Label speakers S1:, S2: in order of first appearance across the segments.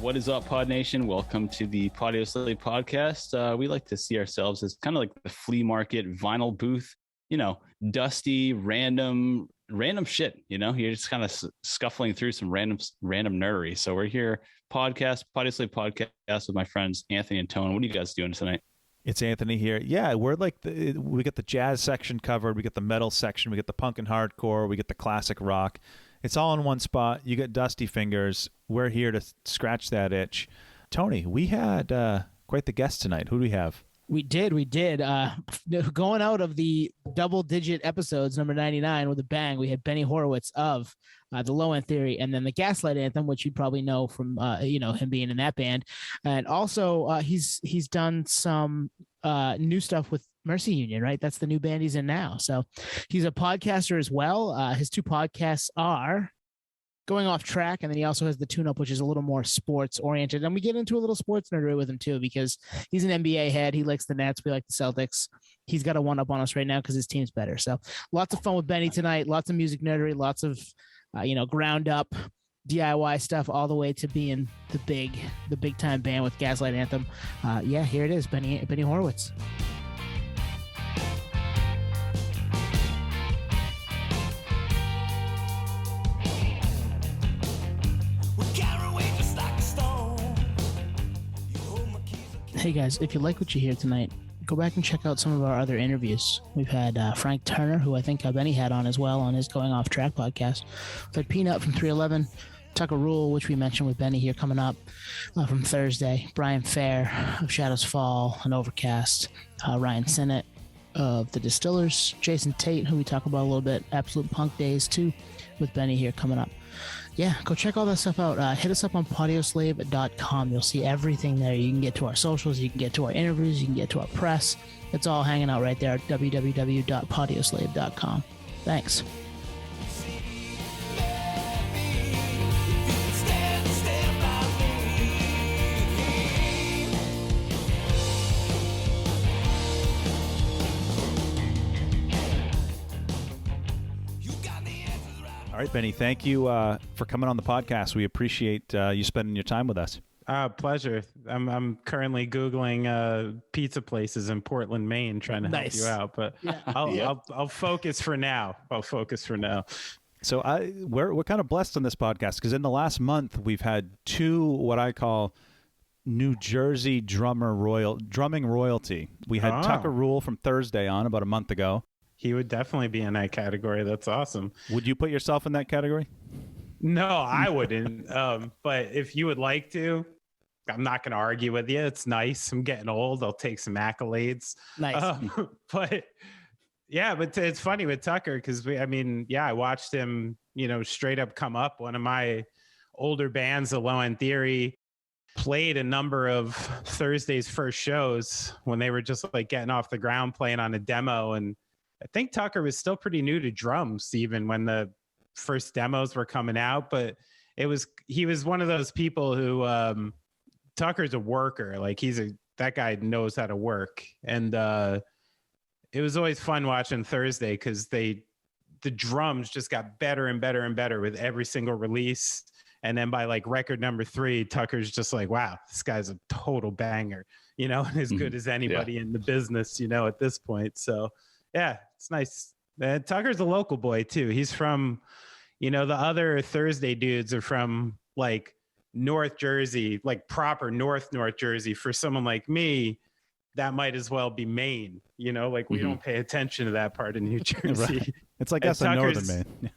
S1: What is up, Pod Nation? Welcome to the Audio Slate podcast. We like to see ourselves as kind of like the flea market vinyl booth, dusty, random shit. You're just kind of scuffling through some random nerdery. So we're here, Audio Slate podcast with my friends Anthony and Tone. What are you guys doing tonight?
S2: It's Anthony here. Yeah, we're like we get the jazz section covered, we get the metal section, we get the punk and hardcore, we get the classic rock. It's all in one spot. You get dusty fingers. We're here to scratch that itch. Tony, we had quite the guest tonight. Who do we have?
S3: We did. Going out of the double-digit episodes, number 99, with a bang, we had Benny Horowitz of the Low End Theory, and then the Gaslight Anthem, which you probably know from him being in that band, and also he's done some new stuff with Mercy Union, right? That's the new band he's in now. So he's a podcaster as well. His two podcasts are Going Off Track, and then he also has the Tune Up, which is a little more sports oriented. And we get into a little sports nerdery with him too, because he's an NBA head. He likes the Nets. We like the Celtics. He's got a one up on us right now because his team's better. So lots of fun with Benny tonight. Lots of music nerdery. Lots of ground up DIY stuff, all the way to being the big time band with Gaslight Anthem. Here it is, Benny Horowitz. Hey guys, if you like what you hear tonight, go back and check out some of our other interviews. We've had Frank Turner, who I think Benny had on as well on his Going Off Track podcast. We've had Peanut from 311, Tucker Rule, which we mentioned with Benny here coming up from Thursday, Brian Fair of Shadows Fall and Overcast, Ryan Sinnott of The Distillers, Jason Tate, who we talk about a little bit, Absolute Punk Days too, with Benny here coming up. Yeah, go check all that stuff out. Hit us up on podioslave.com. You'll see everything there. You can get to our socials. You can get to our interviews. You can get to our press. It's all hanging out right there at www.podioslave.com. Thanks.
S2: All right, Benny, thank you for coming on the podcast. We appreciate you spending your time with us.
S4: Pleasure. I'm currently Googling pizza places in Portland, Maine, trying to help you out, but yeah. I'll focus for now.
S2: So we're kind of blessed on this podcast because in the last month we've had two what I call New Jersey drumming royalty. We had Tucker Rule from Thursday on about a month ago.
S4: He would definitely be in that category. That's awesome.
S2: Would you put yourself in that category?
S4: No, I wouldn't. But if you would like to, I'm not going to argue with you. It's nice. I'm getting old. I'll take some accolades.
S3: Nice.
S4: But it's funny with Tucker because I watched him, straight up come up. One of my older bands, the Low End Theory, played a number of Thursday's first shows when they were just like getting off the ground, playing on a demo. And I think Tucker was still pretty new to drums even when the first demos were coming out, but he was one of those people who Tucker's a worker. Like that guy knows how to work. And it was always fun watching Thursday because the drums just got better and better and better with every single release. And then by like record number 3, Tucker's just like, wow, this guy's a total banger, as good as anybody in the business, at this point. So yeah, it's nice. Tucker's a local boy too. He's from, the other Thursday dudes are from like North Jersey, like proper North Jersey. For someone like me, that might as well be Maine. We don't pay attention to that part of New Jersey.
S2: Right. It's like us in Northern Maine.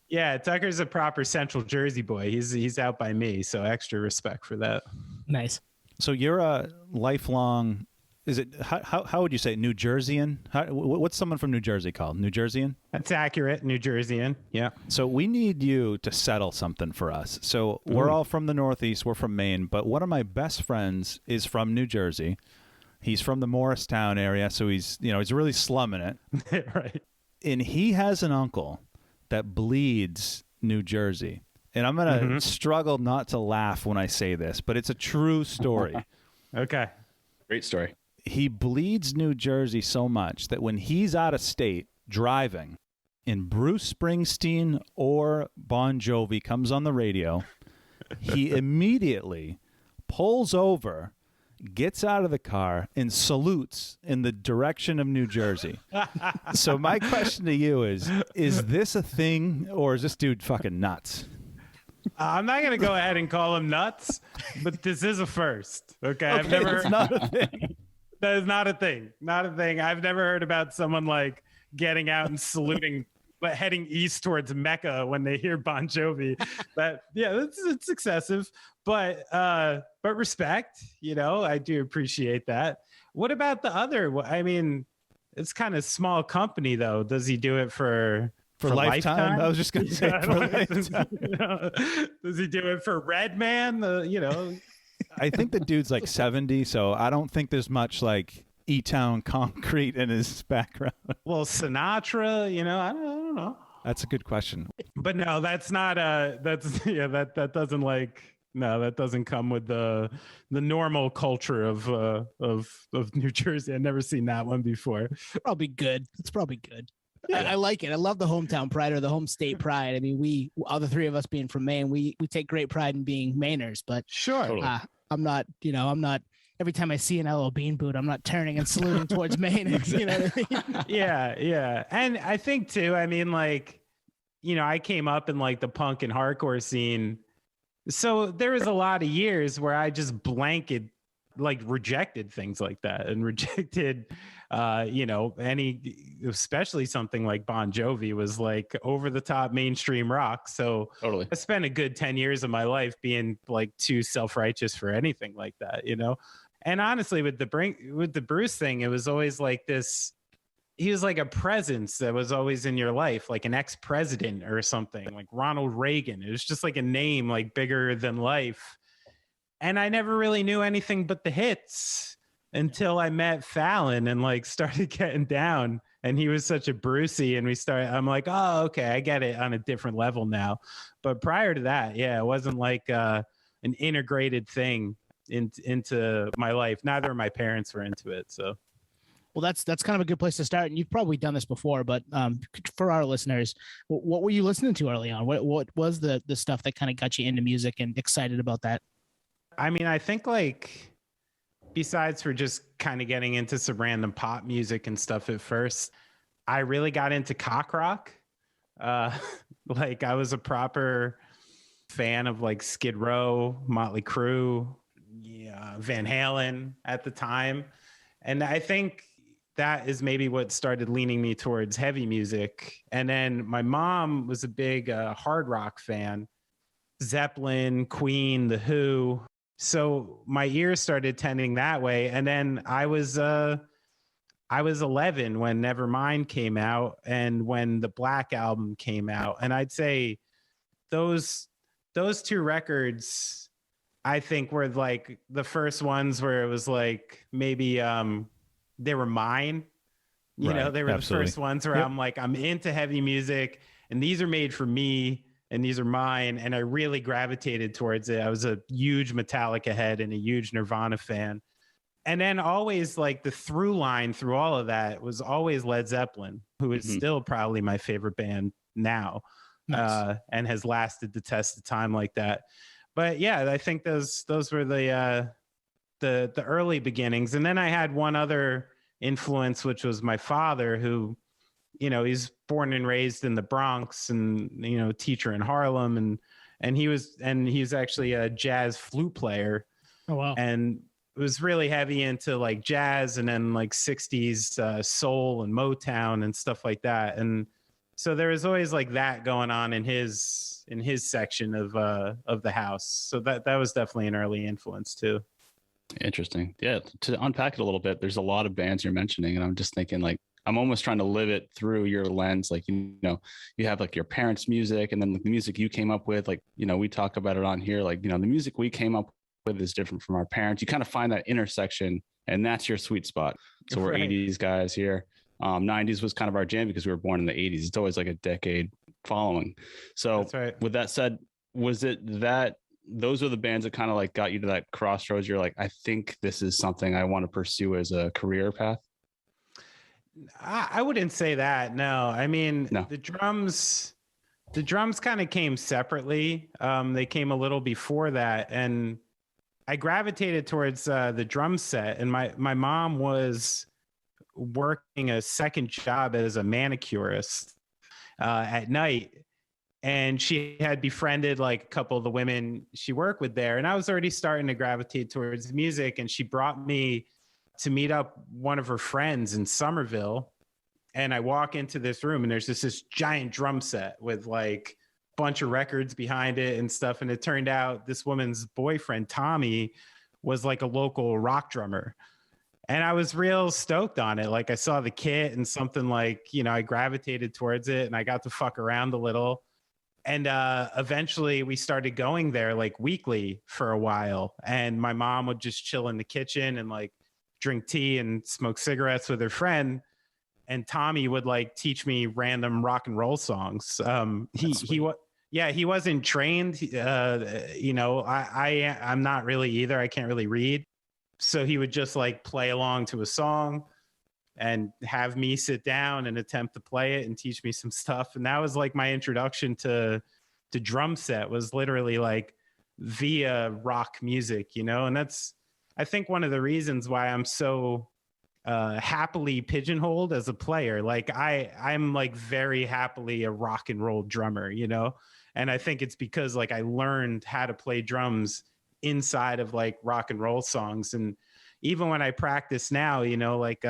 S4: Yeah, Tucker's a proper Central Jersey boy. He's out by me, so extra respect for that.
S3: Nice.
S2: So you're a lifelong. Is it how would you say New Jerseyan? What's someone from New Jersey called? New Jerseyan?
S4: That's accurate. New Jerseyan. Yeah.
S2: So we need you to settle something for us. So we're all from the Northeast. We're from Maine, but one of my best friends is from New Jersey. He's from the Morristown area, so he's really slumming it.
S4: Right.
S2: And he has an uncle that bleeds New Jersey. And I'm gonna struggle not to laugh when I say this, but it's a true story.
S4: Okay.
S1: Great story.
S2: He bleeds New Jersey so much that when he's out of state driving and Bruce Springsteen or Bon Jovi comes on the radio, he immediately pulls over, gets out of the car, and salutes in the direction of New Jersey. So my question to you is this a thing, or is this dude fucking nuts?
S4: I'm not going to go ahead and call him nuts, but this is a first. Okay. I've never.
S2: It's not a thing.
S4: That is not a thing. Not a thing. I've never heard about someone like getting out and saluting, but heading east towards Mecca when they hear Bon Jovi. It's excessive, but respect, I do appreciate that. What about the other? I mean, it's kind of small company though. Does he do it for
S2: lifetime? I was just going to say for lifetime.
S4: Does he do it for Redman?
S2: I think the dude's like 70, so I don't think there's much like E-Town concrete in his background.
S4: Well, Sinatra, I don't know.
S2: That's a good question.
S4: But no, that's not that doesn't that doesn't come with the normal culture of New Jersey. I've never seen that one before.
S3: Probably good. It's probably good. Yeah. I like it. I love the hometown pride or the home state pride. I mean, we all the three of us being from Maine, we take great pride in being Mainers. But
S4: sure,
S3: I'm not. Every time I see an LL Bean boot, I'm not turning and saluting towards Mainers. You know what I mean?
S4: Yeah, and I think too. I mean, I came up in the punk and hardcore scene, so there was a lot of years where I just rejected things like that and rejected especially something like Bon Jovi was over the top mainstream rock. So
S1: totally,
S4: I spent a good 10 years of my life being too self-righteous for anything like that, And honestly, with the Bruce thing, it was always this. He was like a presence that was always in your life, like an ex-president or something, like Ronald Reagan. It was just like a name bigger than life. And I never really knew anything but the hits until I met Fallon and started getting down. And he was such a Brucey, and I'm like, oh, okay, I get it on a different level now. But prior to that, yeah, it wasn't an integrated thing into my life. Neither of my parents were into it. So,
S3: well, that's kind of a good place to start. And you've probably done this before, but for our listeners, what were you listening to early on? What was the stuff that kind of got you into music and excited about that?
S4: I mean, I think besides for just kind of getting into some random pop music and stuff at first, I really got into cock rock. I was a proper fan of Skid Row, Motley Crue, Van Halen at the time. And I think that is maybe what started leaning me towards heavy music. And then my mom was a big hard rock fan, Zeppelin, Queen, The Who. So my ears started tending that way. And then I was 11 when Nevermind came out and when the Black Album came out. And I'd say those two records, I think, were the first ones where it was maybe they were mine. They were absolutely. The first ones where yep. I'm into heavy music and these are made for me. And these are mine. And I really gravitated towards it. I was a huge Metallica head and a huge Nirvana fan. And then always the through line through all of that was always Led Zeppelin, who is still probably my favorite band now. Nice. And has lasted the test of time like that. But yeah, I think those were the early beginnings. And then I had one other influence, which was my father, who, he's born and raised in the Bronx and, teacher in Harlem. And he was actually a jazz flute player.
S3: Oh, wow.
S4: And was really heavy into jazz and then 60s soul and Motown and stuff like that. And so there was always that going on in his section of the house. So that was definitely an early influence too.
S1: Interesting. Yeah. To unpack it a little bit, there's a lot of bands you're mentioning, and I'm just thinking I'm almost trying to live it through your lens. You have your parents' music and then the music you came up with, we talk about it on here. The music we came up with is different from our parents. You kind of find that intersection, and that's your sweet spot. So we're 80s guys here. 90s was kind of our jam because we were born in the 80s. It's always a decade following. So
S4: that's right.
S1: With that said, was it that those are the bands that kind of got you to that crossroads? You're I think this is something I want to pursue as a career path.
S4: I wouldn't say that. No, I mean, no. The drums kind of came separately. They came a little before that. And I gravitated towards the drum set, and my mom was working a second job as a manicurist at night, and she had befriended like a couple of the women she worked with there, and I was already starting to gravitate towards music, and she brought me to meet up one of her friends in Somerville, and I walk into this room, and there's this giant drum set with like bunch of records behind it and stuff. And it turned out this woman's boyfriend, Tommy, was like a local rock drummer. And I was real stoked on it. Like I saw the kit and something like, you know, I gravitated towards it and I got to fuck around a little. And eventually we started going there like weekly for a while. And my mom would just chill in the kitchen and like drink tea and smoke cigarettes with her friend. And Tommy would like teach me random rock and roll songs. He wasn't trained. You know, I'm not really either. I can't really read. So he would just like play along to a song and have me sit down and attempt to play it and teach me some stuff. And that was like my introduction to drum set, was literally like via rock music, you know? And that's, I think, one of the reasons why I'm so happily pigeonholed as a player. Like I'm like very happily a rock and roll drummer, you know? And I think it's because like I learned how to play drums inside of like rock and roll songs. And even when I practice now, you know, like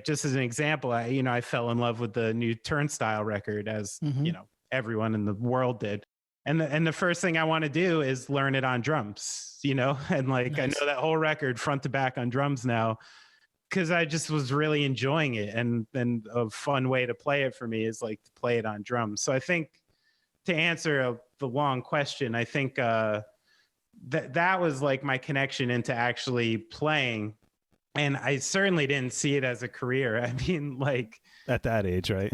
S4: just as an example, I fell in love with the new Turnstile record, as you know, everyone in the world did. And the first thing I want to do is learn it on drums, you know? And like, nice. I know that whole record front to back on drums now, because I just was really enjoying it. And a fun way to play it for me is like to play it on drums. So I think, to answer the long question, I think that was like my connection into actually playing. And I certainly didn't see it as a career. I mean, like
S2: at that age, right?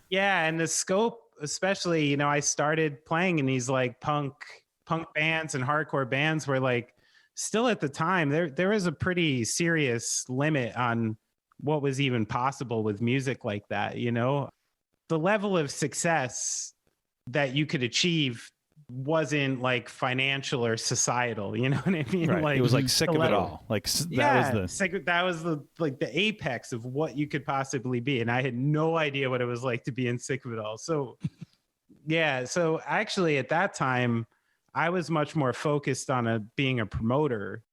S4: Yeah. And the scope, especially, you know, I started playing in these like punk bands and hardcore bands where like still at the time there was a pretty serious limit on what was even possible with music like that. You know, the level of success that you could achieve wasn't like financial or societal, you know what I mean?
S2: Right.
S4: Like
S2: it was like sick of it all. Like that was the apex of what you could possibly be. And I had no idea what it was like to be in sick of it all. So yeah. So actually at that time, I was much more focused on being a promoter.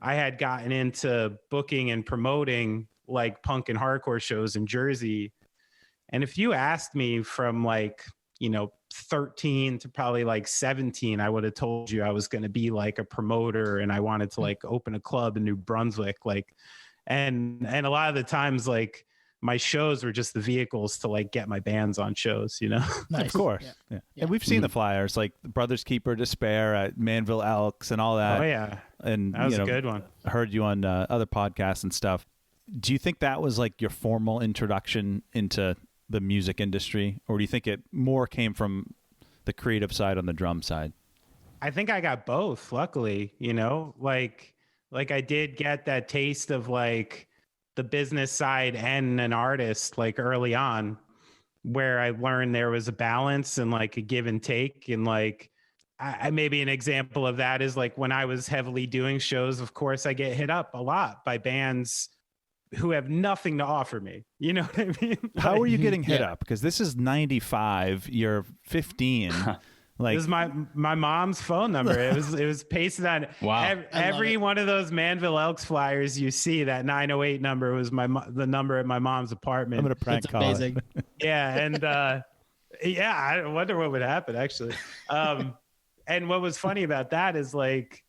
S2: I had gotten into booking and promoting like punk and hardcore shows in Jersey. And if you asked me from like, you know, 13 to probably like 17, I would have told you I was going to be like a promoter and I wanted to like open a club in New Brunswick. Like, and a lot of the times, like my shows were just the vehicles to like get my bands on shows, you know? Nice. Of course. Yeah. And we've seen the flyers, like Brothers Keeper Despair at Manville Elks and all that.
S4: Oh yeah.
S2: And
S4: that was a good one.
S2: Heard you on other podcasts and stuff. Do you think that was like your formal introduction into the music industry, or do you think it more came from the creative side on the drum side?
S4: I think I got both, luckily, you know, like I did get that taste of like the business side and an artist like early on, where I learned there was a balance and like a give and take. And like, I maybe an example of that is like when I was heavily doing shows, of course, I get hit up a lot by bands who have nothing to offer me. You know what I mean?
S2: How are you getting hit up? Because this is 95, you're 15. Like,
S4: this is my mom's phone number. It was pasted on every one of those Manville Elks flyers you see. That 908 number was the number at my mom's apartment.
S2: I'm gonna prank call.
S3: Amazing.
S4: Yeah, and I wonder what would happen actually. And what was funny about that is like,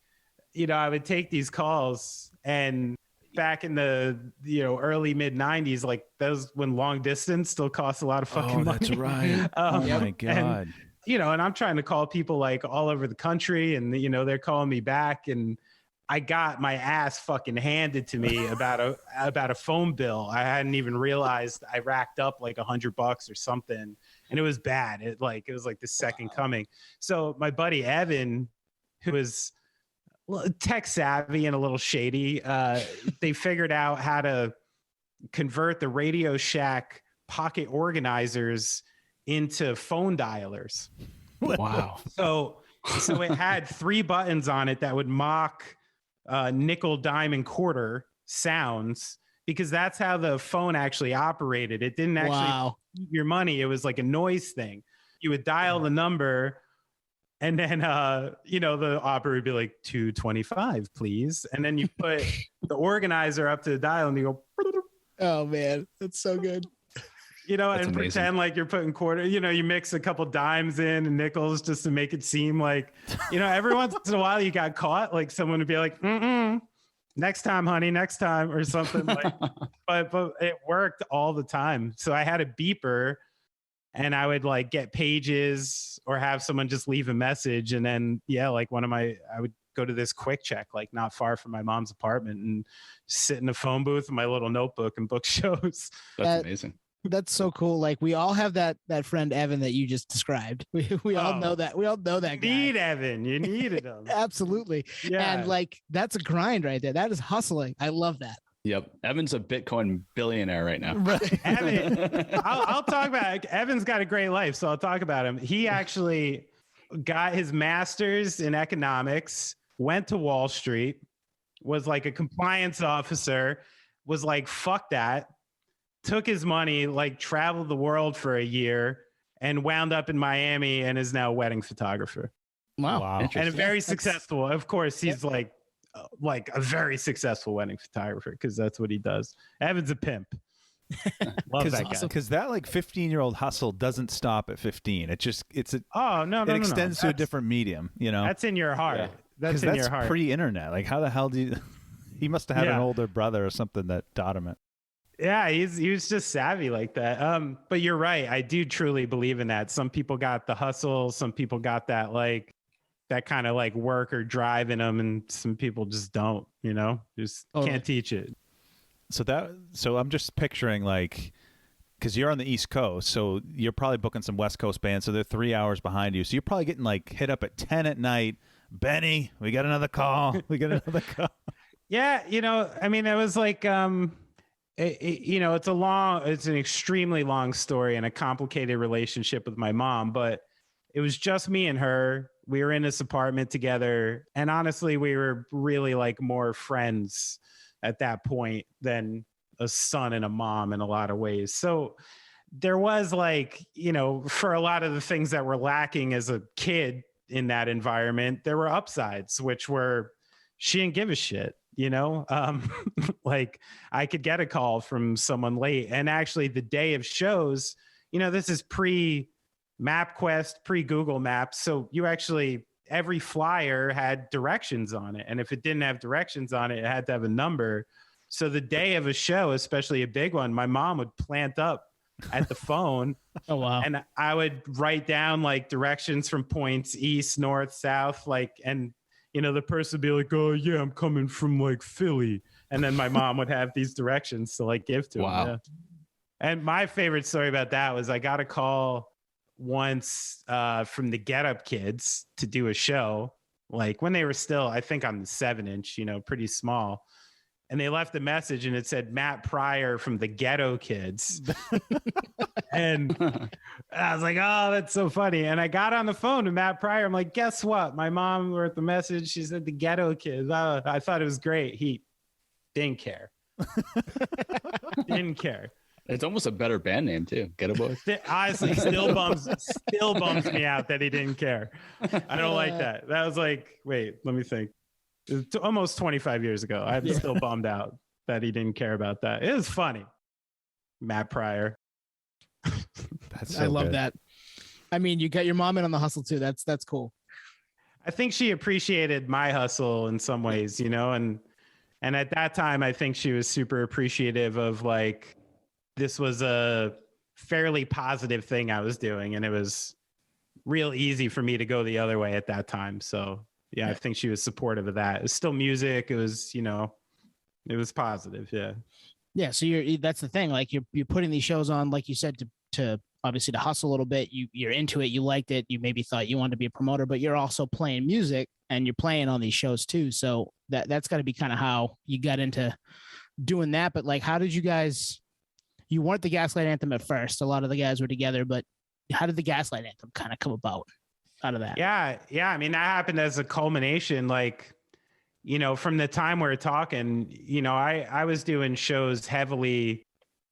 S4: you know, I would take these calls, and back in the early mid 90s, like those when long distance still costs a lot of fucking money.
S2: That's right. Oh my god.
S4: And, and I'm trying to call people like all over the country, and they're calling me back, and I got my ass fucking handed to me about a phone bill. I hadn't even realized I racked up like $100 or something, and it was bad. It was like the second coming. So my buddy Evan, who was tech savvy and a little shady, they figured out how to convert the Radio Shack pocket organizers into phone dialers.
S1: Wow.
S4: So So it had 3 buttons on it that would mock nickel, dime, and quarter sounds, because that's how the phone actually operated. It didn't actually eat your money. It was like a noise thing. You would dial the number, and then the operator would be like 225, please. And then you put the organizer up to the dial, and you go.
S3: Oh man, that's so good.
S4: And
S1: amazing.
S4: Pretend like you're putting quarter, you mix a couple dimes in and nickels just to make it seem like, every once in a while you got caught, like someone would be like, next time, honey, next time, or something like, but it worked all the time. So I had a beeper, and I would like get pages or have someone just leave a message. And then, like I would go to this Quick Check, like not far from my mom's apartment, and sit in a phone booth with my little notebook and book shows.
S1: That's amazing.
S3: That's so cool. Like we all have that friend Evan that you just described. We all know that. We all know that guy.
S4: You need Evan. You needed him.
S3: Absolutely. Yeah. And like that's a grind right there. That is hustling. I love that.
S1: Yep. Evan's a Bitcoin billionaire right now.
S4: Evan, I'll talk about it. Evan's got a great life, so I'll talk about him. He actually got his master's in economics, went to Wall Street, was like a compliance officer, was like, fuck that. Took his money, like traveled the world for a year, and wound up in Miami, and is now a wedding photographer.
S3: Wow.
S4: And a very successful, of course, he's like a very successful wedding photographer, because that's what he does. Evan's a pimp. Love that guy.
S2: Because that like 15-year-old hustle doesn't stop at 15. It extends to a different medium,
S4: That's in your heart.
S2: Yeah.
S4: That's in your heart.
S2: Pre-internet. Like how the hell do you he must have had an older brother or something that taught him it.
S4: Yeah, he was just savvy like that. But you're right. I do truly believe in that. Some people got the hustle. Some people got that that kind of like work or drive in them, and some people just don't. Just can't teach it.
S2: So I'm just picturing like, because you're on the East Coast, so you're probably booking some West Coast bands, so they're 3 hours behind you. So you're probably getting like hit up at 10 at night. Benny, we got another call.
S4: Yeah, I mean, it was like. It's an extremely long story and a complicated relationship with my mom, but it was just me and her. We were in this apartment together, and honestly, we were really like more friends at that point than a son and a mom in a lot of ways. So there was like, for a lot of the things that were lacking as a kid in that environment, there were upsides, which were she didn't give a shit. Like I could get a call from someone late, and actually the day of shows, this is pre MapQuest, pre Google Maps. So every flyer had directions on it. And if it didn't have directions on it, it had to have a number. So the day of a show, especially a big one, my mom would plant up at the phone.
S3: Oh, wow.
S4: And I would write down like directions from points, east, north, south, and the person would be like, oh, yeah, I'm coming from like Philly. And then my mom would have these directions to like give to him. Yeah. And my favorite story about that was I got a call once from the Get Up Kids to do a show, like when they were still, I think on the 7-inch, pretty small. And they left a message and it said Matt Pryor from the Ghetto Kids. And I was like, oh, that's so funny. And I got on the phone to Matt Pryor. I'm like, guess what? My mom wrote the message. She said the Ghetto Kids. Oh, I thought it was great. He didn't care. Didn't care.
S1: It's almost a better band name too. Ghetto Boys.
S4: Honestly, still bums me out that he didn't care. I don't like that. That was like, wait, let me think. Almost 25 years ago. I'm still bummed out that he didn't care about that. It was funny. Matt Pryor.
S2: That's so
S3: I love
S2: good.
S3: that. I mean, you got your mom in on the hustle too. That's cool.
S4: I think she appreciated my hustle in some ways, and at that time, I think she was super appreciative of like, this was a fairly positive thing I was doing, and it was real easy for me to go the other way at that time. So yeah, I think she was supportive of that. It was still music. It was, it was positive. Yeah.
S3: Yeah. So that's the thing. Like you're putting these shows on, like you said, to obviously to hustle a little bit. You're into it. You liked it. You maybe thought you wanted to be a promoter, but you're also playing music and you're playing on these shows too. So that's got to be kind of how you got into doing that. But like, how did you guys, you weren't the Gaslight Anthem at first. A lot of the guys were together, but how did the Gaslight Anthem kind of come about? out of that.
S4: Yeah. I mean, that happened as a culmination, like, you know, from the time we were talking, you know, I was doing shows heavily,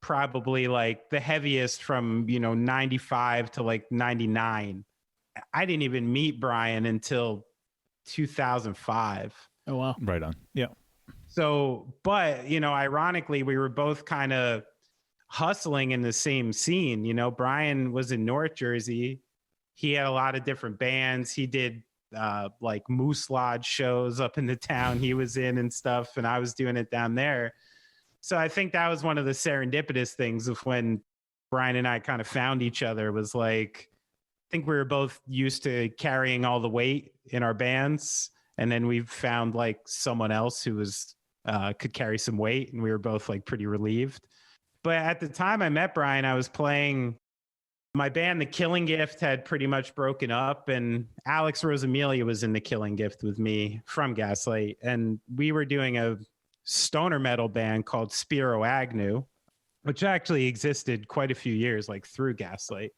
S4: probably like the heaviest from, you know, 95 to like 99. I didn't even meet Brian until 2005.
S3: Oh, wow.
S2: Right on. Yeah.
S4: So, but, you know, ironically, we were both kind of hustling in the same scene. You know, Brian was in North Jersey. He had a lot of different bands. He did like Moose Lodge shows up in the town he was in and stuff. And I was doing it down there. So I think that was one of the serendipitous things of when Brian and I kind of found each other, was like, I think we were both used to carrying all the weight in our bands. And then we found like someone else who was could carry some weight, and we were both like pretty relieved. But at the time I met Brian, I was playing my band, The Killing Gift, had pretty much broken up, and Alex Rosamilia was in The Killing Gift with me from Gaslight. And we were doing a stoner metal band called Spiro Agnew, which actually existed quite a few years, like through Gaslight.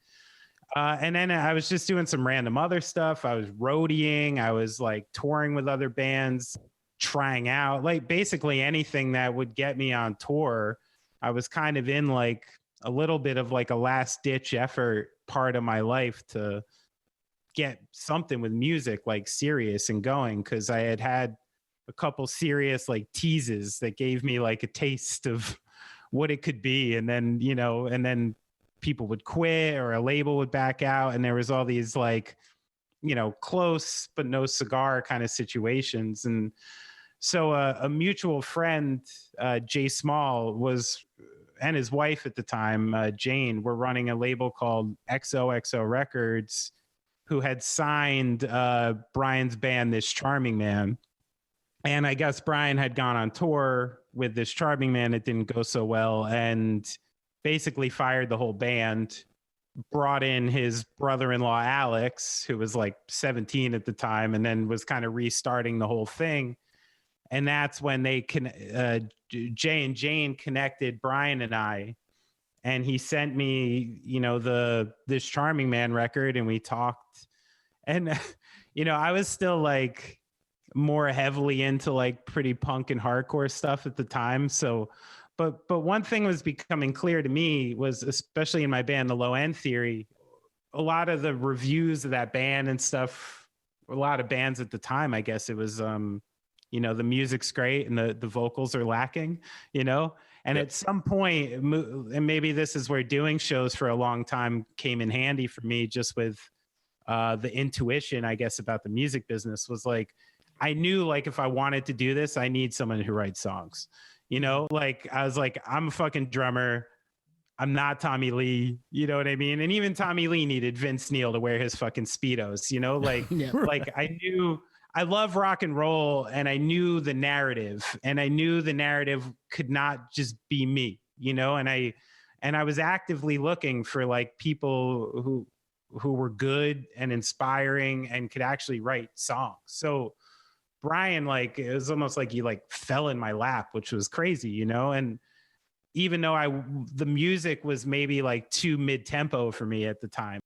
S4: And then I was just doing some random other stuff. I was roadieing. I was like touring with other bands, trying out like basically anything that would get me on tour. I was kind of in like a little bit of like a last ditch effort part of my life to get something with music like serious and going. Cause I had a couple serious like teases that gave me like a taste of what it could be. And then, you know, and then people would quit or a label would back out. And there was all these like, you know, close, but no cigar kind of situations. And so a mutual friend, Jay Small, and his wife at the time, Jane, were running a label called XOXO Records, who had signed Brian's band, This Charming Man. And I guess Brian had gone on tour with This Charming Man. It didn't go so well, and basically fired the whole band, brought in his brother-in-law, Alex, who was like 17 at the time, and then was kind of restarting the whole thing. And that's when Jay and Jane connected Brian and I, and he sent me, you know, This Charming Man record, and we talked. And, you know, I was still like more heavily into like pretty punk and hardcore stuff at the time. So, but one thing was becoming clear to me was, especially in my band, The Low End Theory, a lot of the reviews of that band and stuff, a lot of bands at the time, I guess it was, you know, the music's great and the vocals are lacking, you know? And at some point, and maybe this is where doing shows for a long time came in handy for me, just with the intuition, I guess, about the music business, was like, I knew like if I wanted to do this, I need someone who writes songs, you know? Like I was like, I'm a fucking drummer. I'm not Tommy Lee, you know what I mean? And even Tommy Lee needed Vince Neil to wear his fucking Speedos, you know? Like, like I knew I love rock and roll, and I knew the narrative, and I knew the narrative could not just be me, you know? And I was actively looking for like people who were good and inspiring and could actually write songs. So Brian, like, it was almost like he like fell in my lap, which was crazy, you know? And even though the music was maybe like too mid-tempo for me at the time,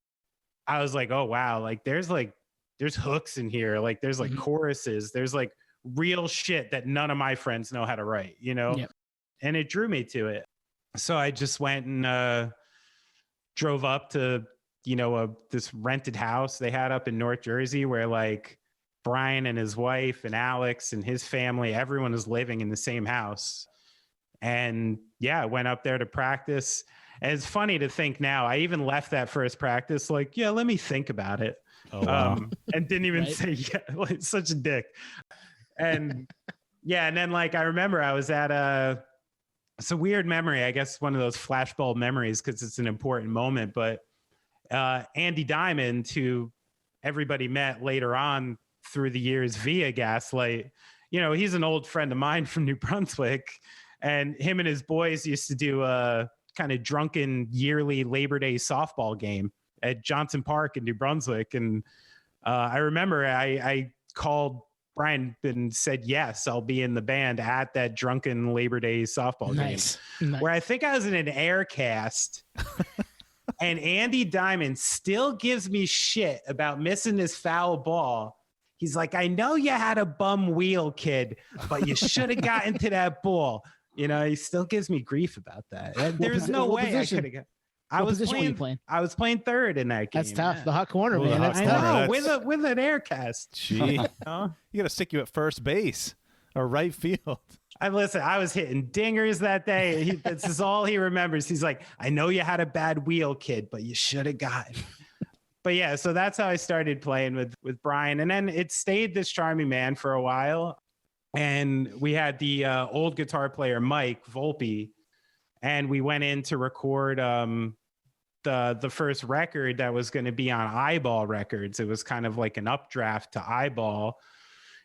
S4: I was like, oh wow, like there's hooks in here, like there's like choruses, there's like real shit that none of my friends know how to write, you know? Yep. And it drew me to it. So I just went and drove up to, you know, this rented house they had up in North Jersey, where like Brian and his wife and Alex and his family, everyone was living in the same house. And yeah, I went up there to practice. And it's funny to think now, I even left that first practice like, yeah, let me think about it. Oh, wow. And didn't even say yeah, like such a dick. And yeah, and then like I remember I was at it's a weird memory, I guess one of those flashbulb memories because it's an important moment. But Andy Diamond, who everybody met later on through the years via Gaslight, you know, he's an old friend of mine from New Brunswick, and him and his boys used to do a kind of drunken yearly Labor Day softball game at Johnson Park in New Brunswick. And I remember I called Brian and said, yes, I'll be in the band at that drunken Labor Day softball game, where I think I was in an air cast. And Andy Diamond still gives me shit about missing this foul ball. He's like, I know you had a bum wheel, kid, but you should have gotten to that ball. You know, he still gives me grief about that. There's no way
S3: position?
S4: I could have got. I was playing third in that game.
S3: That's tough.
S4: Yeah.
S3: The hot corner, man. That's
S4: I
S3: tough.
S4: know, with an air cast.
S2: Gee, you got to stick you at first base or right field.
S4: I was hitting dingers that day. This is all he remembers. He's like, I know you had a bad wheel, kid, but you should have gotten. But yeah, so that's how I started playing with Brian. And then it stayed This Charming Man for a while. And we had the old guitar player, Mike Volpe, and we went in to record the first record that was going to be on Eyeball Records. It was kind of like an updraft to Eyeball.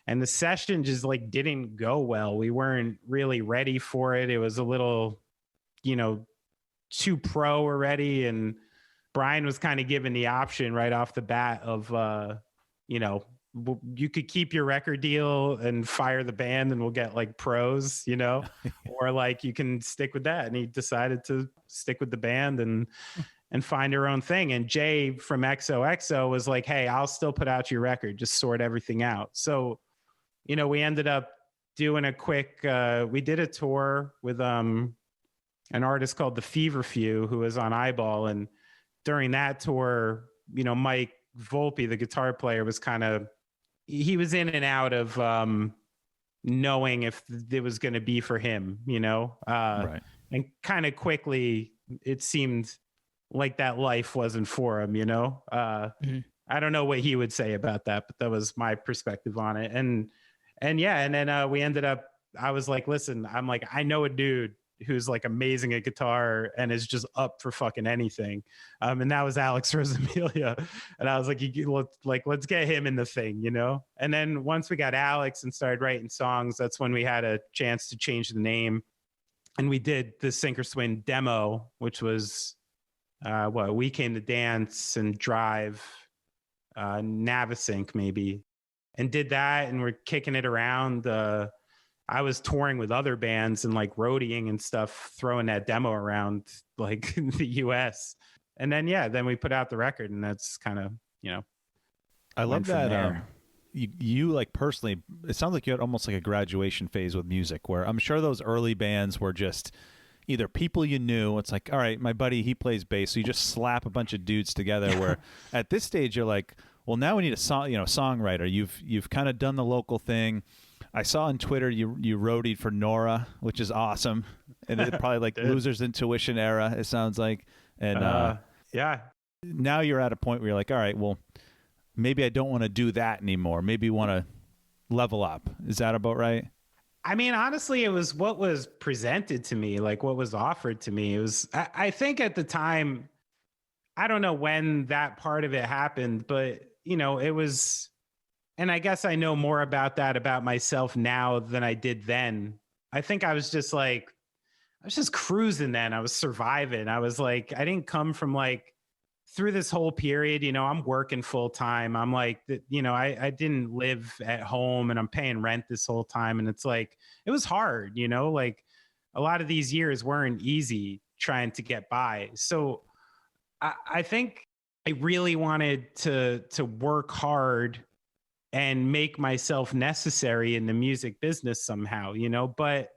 S4: And the session just like didn't go well. We weren't really ready for it. It was a little, too pro already. And Brian was kind of given the option right off the bat of, you could keep your record deal and fire the band and we'll get like pros, or like you can stick with that. And he decided to stick with the band and find her own thing. And Jay from XOXO was like, hey, I'll still put out your record, just sort everything out. So, we ended up doing a quick, we did a tour with an artist called The Fever Few, who was on Eyeball. And during that tour, Mike Volpe, the guitar player, was he was in and out of knowing if it was going to be for him,
S2: Right.
S4: And kind of quickly, it seemed like that life wasn't for him,
S3: Mm-hmm.
S4: I don't know what he would say about that, but that was my perspective on it. And then we ended up, I was like, listen, I know a dude who's like amazing at guitar and is just up for fucking anything. And that was Alex Rosamilia. And I was like, let's get him in the thing, And then once we got Alex and started writing songs, that's when we had a chance to change the name. And we did the Sink or Swim demo, which was We Came to Dance and Drive, Navasink maybe, and did that. And we're kicking it around. I was touring with other bands and like roadieing and stuff, throwing that demo around like the US. And then we put out the record, and that's kind of,
S2: I love that. You like personally, it sounds like you had almost like a graduation phase with music, where I'm sure those early bands were just either people you knew. It's like, all right, my buddy, he plays bass. So you just slap a bunch of dudes together, where at this stage you're like, well, now we need a songwriter. You've kind of done the local thing. I saw on Twitter you roadied for Nora, which is awesome. And it's probably like Loser's Intuition era, it sounds like. And
S4: yeah.
S2: Now you're at a point where you're like, all right, well, maybe I don't want to do that anymore. Maybe you want to level up. Is that about right?
S4: I mean, honestly, it was what was presented to me, like what was offered to me. It was, I think at the time, I don't know when that part of it happened, but it was, and I guess I know more about that about myself now than I did then. I think I was just cruising then. I was surviving. I was like, I didn't come from like through this whole period, I'm working full time. I'm like, I didn't live at home and I'm paying rent this whole time. And it's like, it was hard, like a lot of these years weren't easy trying to get by. So I think I really wanted to work hard and make myself necessary in the music business somehow, but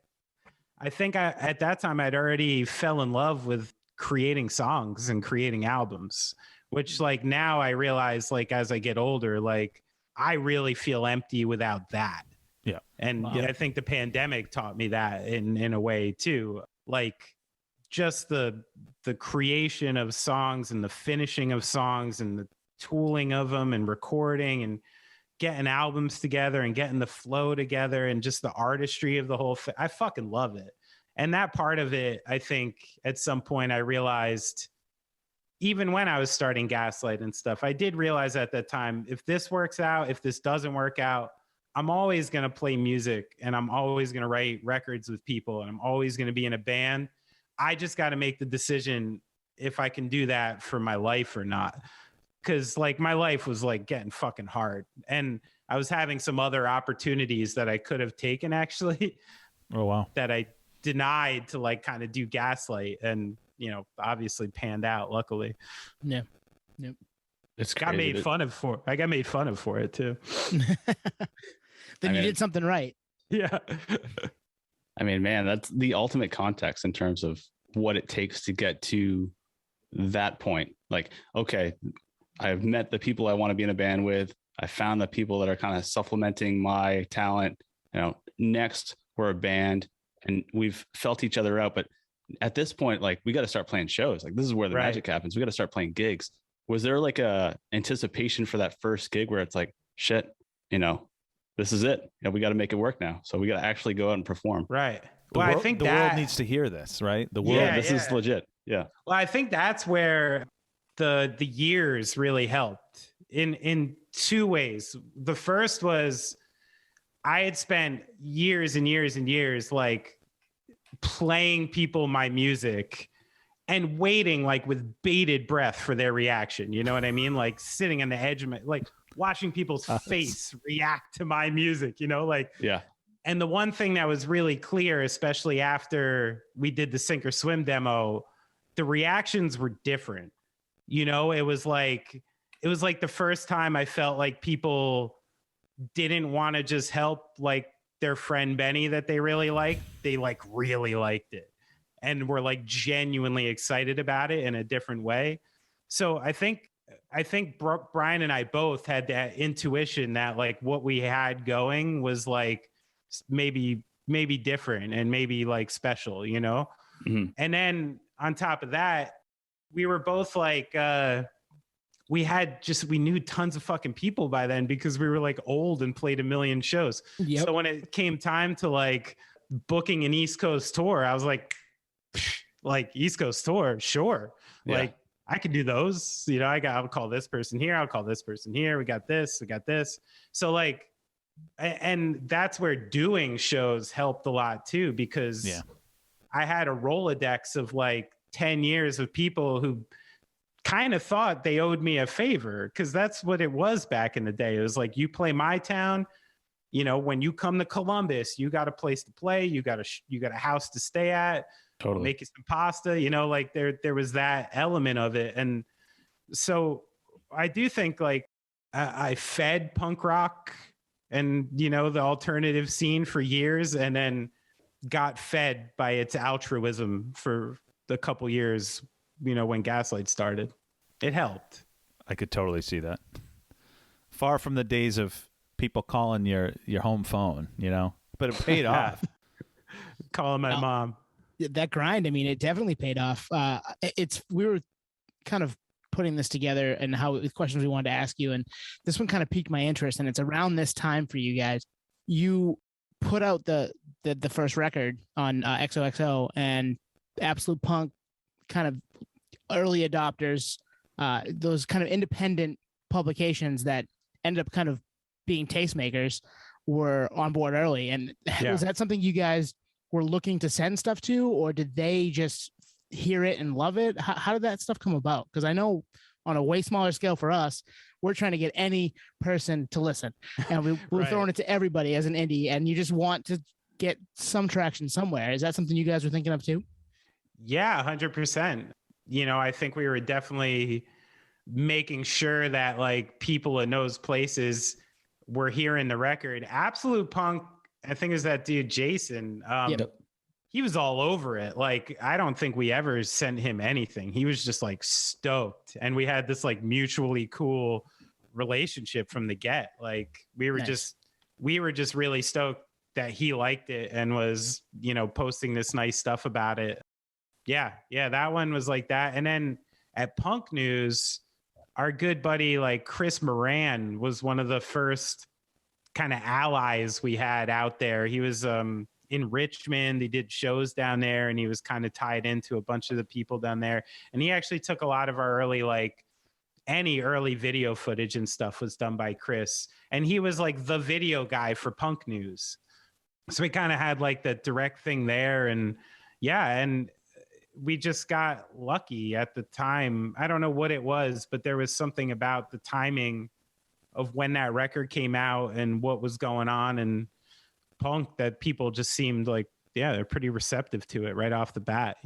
S4: I think at that time I'd already fell in love with creating songs and creating albums, which like now I realize, like as I get older, like I really feel empty without that.
S2: Yeah.
S4: And I think the pandemic taught me that in a way too, like just the creation of songs and the finishing of songs and the tooling of them and recording and getting albums together and getting the flow together and just the artistry of the whole thing. I fucking love it. And that part of it, I think at some point I realized, even when I was starting Gaslight and stuff, I did realize at that time, if this works out, if this doesn't work out, I'm always going to play music and I'm always going to write records with people and I'm always going to be in a band. I just got to make the decision if I can do that for my life or not. Cause like my life was like getting fucking hard and I was having some other opportunities that I could have taken actually.
S2: Oh, wow.
S4: That I denied to like kind of do Gaslight. And, obviously panned out, luckily.
S3: Yeah. Yep.
S1: It's
S4: I got made fun of for it too.
S3: Then you did something right.
S4: Yeah.
S1: I mean, man, that's the ultimate context in terms of what it takes to get to that point. Like, okay, I've met the people I want to be in a band with. I found the people that are kind of supplementing my talent. Next we're a band and we've felt each other out. But at this point, like, we got to start playing shows. Like, this is where the magic happens. We got to start playing gigs. Was there like a anticipation for that first gig where it's like, shit, this is it. We got to make it work now. So we got to actually go out and perform.
S4: Right.
S2: Well, I think the world needs to hear this, right? The world.
S1: Yeah, this is legit. Yeah.
S4: Well, I think that's where the years really helped in two ways. The first was I had spent years and years and years like playing people my music and waiting like with bated breath for their reaction. You know what I mean? Like sitting on the edge of my, like watching people's face react to my music,
S1: yeah.
S4: And the one thing that was really clear, especially after we did the Sink or Swim demo, the reactions were different. It was like the first time I felt like people didn't want to just help like their friend Benny that they really liked. They like really liked it and were like genuinely excited about it in a different way. So I think Brian and I both had that intuition that like what we had going was like maybe different and maybe like special,
S1: Mm-hmm.
S4: And then on top of that, we were both like, we knew tons of fucking people by then because we were like old and played a million shows.
S3: Yep.
S4: So when it came time to like booking an East Coast tour, I was like East Coast tour, sure.
S1: Yeah.
S4: Like I could do those, I'll call this person here. I'll call this person here. We got this. So like, and that's where doing shows helped a lot too, because I had a Rolodex of like 10 years of people who kind of thought they owed me a favor, because that's what it was back in the day. It was like, you play my town, when you come to Columbus, you got a place to play, you got a house to stay at,
S1: totally
S4: make you some pasta, like there was that element of it. And so I do think like I fed punk rock and the alternative scene for years, and then got fed by its altruism for the couple years, when Gaslight started. It helped.
S2: I could totally see that. Far from the days of people calling your home phone, but it paid off.
S4: Calling my mom.
S3: That grind, I mean, it definitely paid off. We were kind of putting this together and with questions we wanted to ask you, and this one kind of piqued my interest. And it's around this time for you guys. You put out the first record on XOXO, and Absolute Punk, kind of early adopters, those kind of independent publications that ended up kind of being tastemakers, were on board early. And was that something you guys were looking to send stuff to, or did they just hear it and love it? How did that stuff come about? Because I know on a way smaller scale for us, we're trying to get any person to listen, and we're throwing it to everybody as an indie, and you just want to get some traction somewhere. Is that something you guys were thinking of too?
S4: Yeah, 100%. I think we were definitely making sure that like people in those places were hearing the record. Absolute Punk, I think, is that dude Jason. He was all over it. Like, I don't think we ever sent him anything. He was just like stoked, and we had this like mutually cool relationship from the get. Like, we were just really stoked that he liked it and was posting this nice stuff about it. Yeah, that one was like that. And then at Punk News, our good buddy like Chris Moran was one of the first kind of allies we had out there. He was in Richmond. They did shows down there, and he was kind of tied into a bunch of the people down there. And he actually took a lot of our any early video footage and stuff was done by Chris. And he was like the video guy for Punk News. So we kind of had like the direct thing there. And and we just got lucky at the time. I don't know what it was, but there was something about the timing of when that record came out and what was going on in punk that people just seemed like they're pretty receptive to it right off the bat.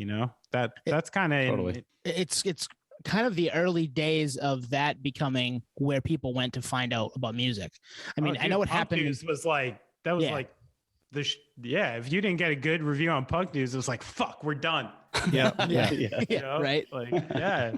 S4: That's kind of
S1: Totally.
S3: It's kind of the early days of that becoming where people went to find out about music. I mean, I know what
S4: Punk
S3: happened.
S4: News was like, that was like if you didn't get a good review on Punk News, it was like, fuck, we're done.
S2: Yeah.
S3: Right.
S4: Like, yeah.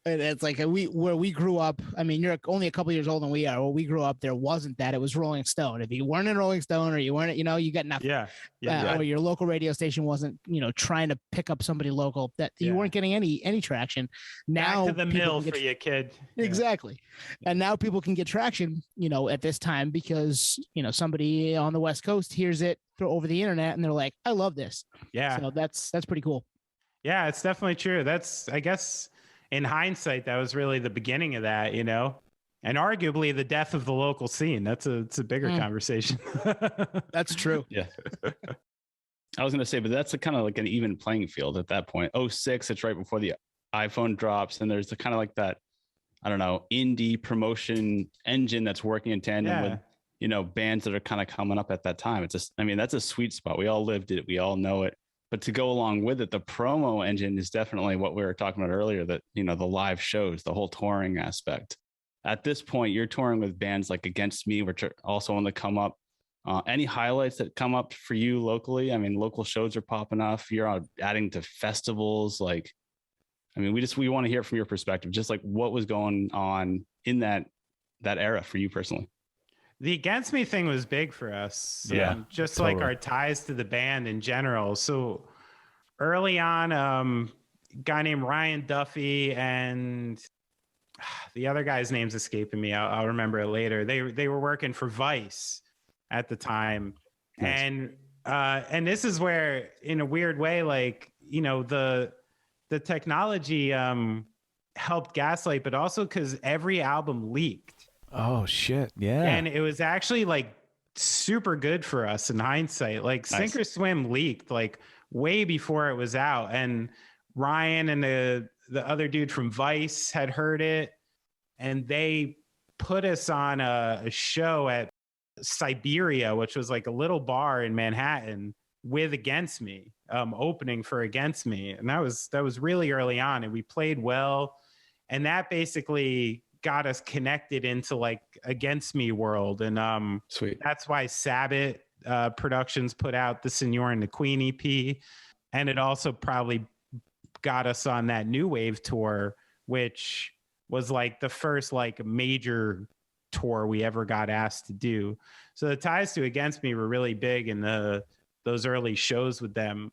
S3: And it's like where we grew up. I mean, you're only a couple years older than we are. Where we grew up, there wasn't that. It was Rolling Stone. If you weren't in Rolling Stone or you weren't, you got nothing. Or your local radio station wasn't, trying to pick up somebody local, that you weren't getting any traction. Now
S4: Back to the mill for you, kid.
S3: Exactly. And now people can get traction, at this time because, somebody on the West Coast hears it over the internet and they're like, I love this.
S4: Yeah.
S3: So that's pretty cool.
S4: Yeah, it's definitely true. That's, I guess, in hindsight, that was really the beginning of that, and arguably the death of the local scene. It's a bigger conversation.
S3: That's true.
S1: Yeah. I was going to say, but that's kind of like an even playing field at that point. 06, it's right before the iPhone drops. And there's the kind of like that, I don't know, indie promotion engine that's working in tandem with, bands that are kind of coming up at that time. It's just, that's a sweet spot. We all lived it. We all know it. But to go along with it, the promo engine is definitely what we were talking about earlier, that, the live shows, the whole touring aspect. At this point, you're touring with bands like Against Me, which are also on the come up. Any highlights that come up for you locally? Local shows are popping off. You're adding to festivals. We want to hear it from your perspective, just like what was going on in that era for you personally.
S4: The Against Me thing was big for us. Just
S2: totally.
S4: like our ties to the band in general. So early on, a guy named Ryan Duffy and the other guy's name's escaping me. I'll remember it later. They were working for Vice at the time. Nice. And this is where, in a weird way, the technology helped Gaslight, but also because every album leaked.
S2: Oh shit. Yeah.
S4: And it was actually super good for us in hindsight. Nice. Sink or Swim leaked way before it was out. And Ryan and the other dude from Vice had heard it, and they put us on a show at Siberia, which was a little bar in Manhattan with Against Me, opening for Against Me. And that was really early on, and we played well. And that basically got us connected into Against Me world. And
S1: sweet.
S4: That's why Sabbath Productions put out the Senor and the Queen EP. And it also probably got us on that New Wave tour, which was the first major tour we ever got asked to do. So the ties to Against Me were really big in those early shows with them.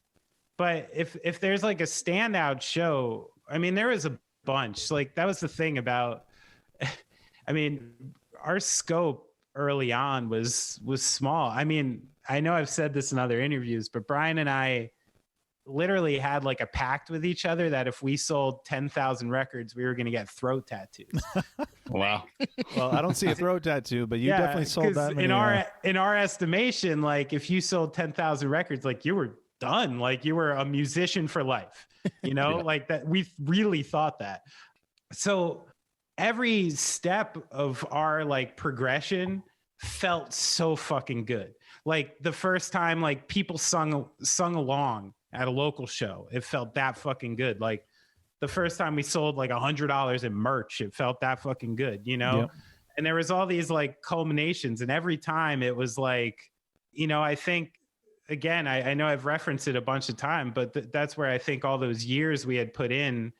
S4: But if there's a standout show, there was a bunch. That was the thing about, our scope early on was small. I know I've said this in other interviews, but Brian and I literally had a pact with each other that if we sold 10,000 records, we were going to get throat tattoos.
S1: Wow.
S2: Well, I don't see a throat tattoo, but you definitely sold that many.
S4: In our estimation, if you sold 10,000 records, you were done. You were a musician for life, that. We really thought that. So every step of our progression felt so fucking good. The first time people sung along at a local show, it felt that fucking good. The first time we sold $100 in merch, it felt that fucking good, Yep. And there was all these culminations, and every time it was I think, again, I know I've referenced it a bunch of times, but that's where I think all those years we had put in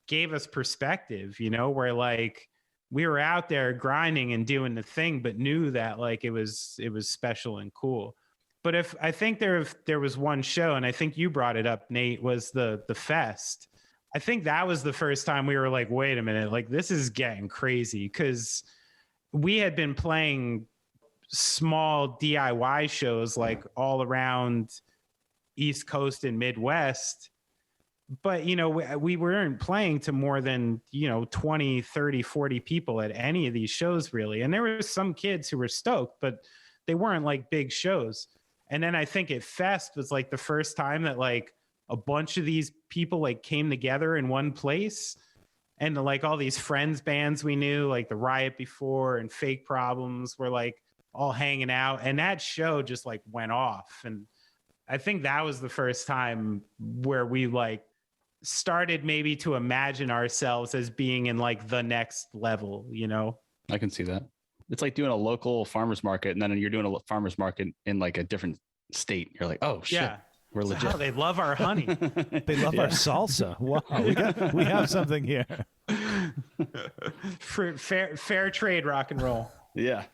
S4: gave us perspective, where we were out there grinding and doing the thing, but knew that it was special and cool. But if I think there was one show, and I think you brought it up, Nate, was the Fest. I think that was the first time we were wait a minute, this is getting crazy, because we had been playing small DIY shows all around East Coast and Midwest. But, we weren't playing to more than, 20, 30, 40 people at any of these shows, really. And there were some kids who were stoked, but they weren't big shows. And then I think at Fest was the first time that a bunch of these people came together in one place. And all these friends bands we knew, the Riot Before and Fake Problems, were all hanging out. And that show just went off. And I think that was the first time where we like started maybe to imagine ourselves as being in like the next level, you know?
S1: I can see that. It's like doing a local farmer's market, and then you're doing a farmer's market in like a different state. You're like, oh shit,
S4: Yeah.
S1: we're legit.
S4: Oh, they love our honey.
S2: They love our salsa. Wow, we have something here.
S4: fair trade rock and roll.
S1: Yeah.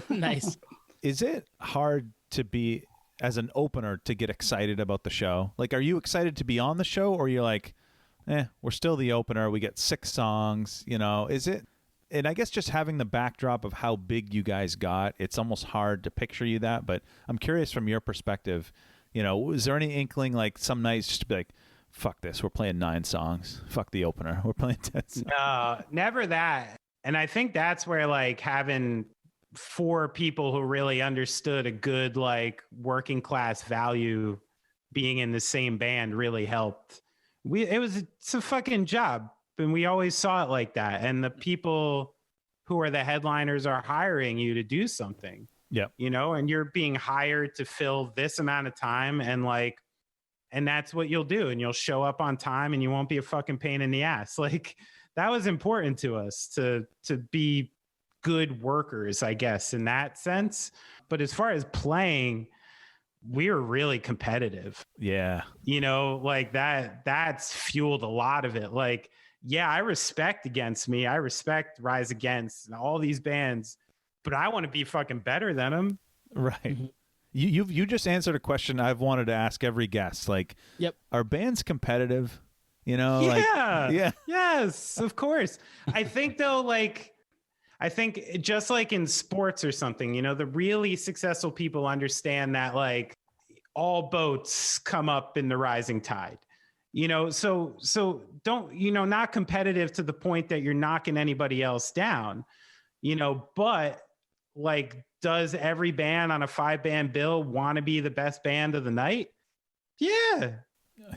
S3: Nice.
S2: Is it hard to be, as an opener, to get excited about the show? Like, are you excited to be on the show, or you're like, we're still the opener. We get 6 songs, you know, is it? And I guess just having the backdrop of how big you guys got, it's almost hard to picture you that. But I'm curious from your perspective, you know, was there any inkling like some nights just to be like, fuck this, we're playing 9 songs. Fuck the opener. We're playing 10 songs.
S4: No, never that. And I think that's where like having 4 people who really understood a good like working class value being in the same band really helped. It's a fucking job. And we always saw it like that. And the people who are the headliners are hiring you to do something.
S2: Yeah.
S4: You know, and you're being hired to fill this amount of time, and that's what you'll do. And you'll show up on time, and you won't be a fucking pain in the ass. Like, that was important to us to be good workers, I guess, in that sense. But as far as playing, we were really competitive.
S2: Yeah.
S4: You know, like that's fueled a lot of it. Like, yeah, I respect Against Me. I respect Rise Against and all these bands, but I want to be fucking better than them.
S2: Right. You just answered a question I've wanted to ask every guest. Like,
S3: Yep.
S2: Are bands competitive? You know,
S4: Yeah.
S2: yeah.
S4: Yes, of course. I think though, I think just like in sports or something, you know, the really successful people understand that like all boats come up in the rising tide. You know, so don't, you know, not competitive to the point that you're knocking anybody else down, you know, but like, does every band on a 5-band bill want to be the best band of the night? Yeah.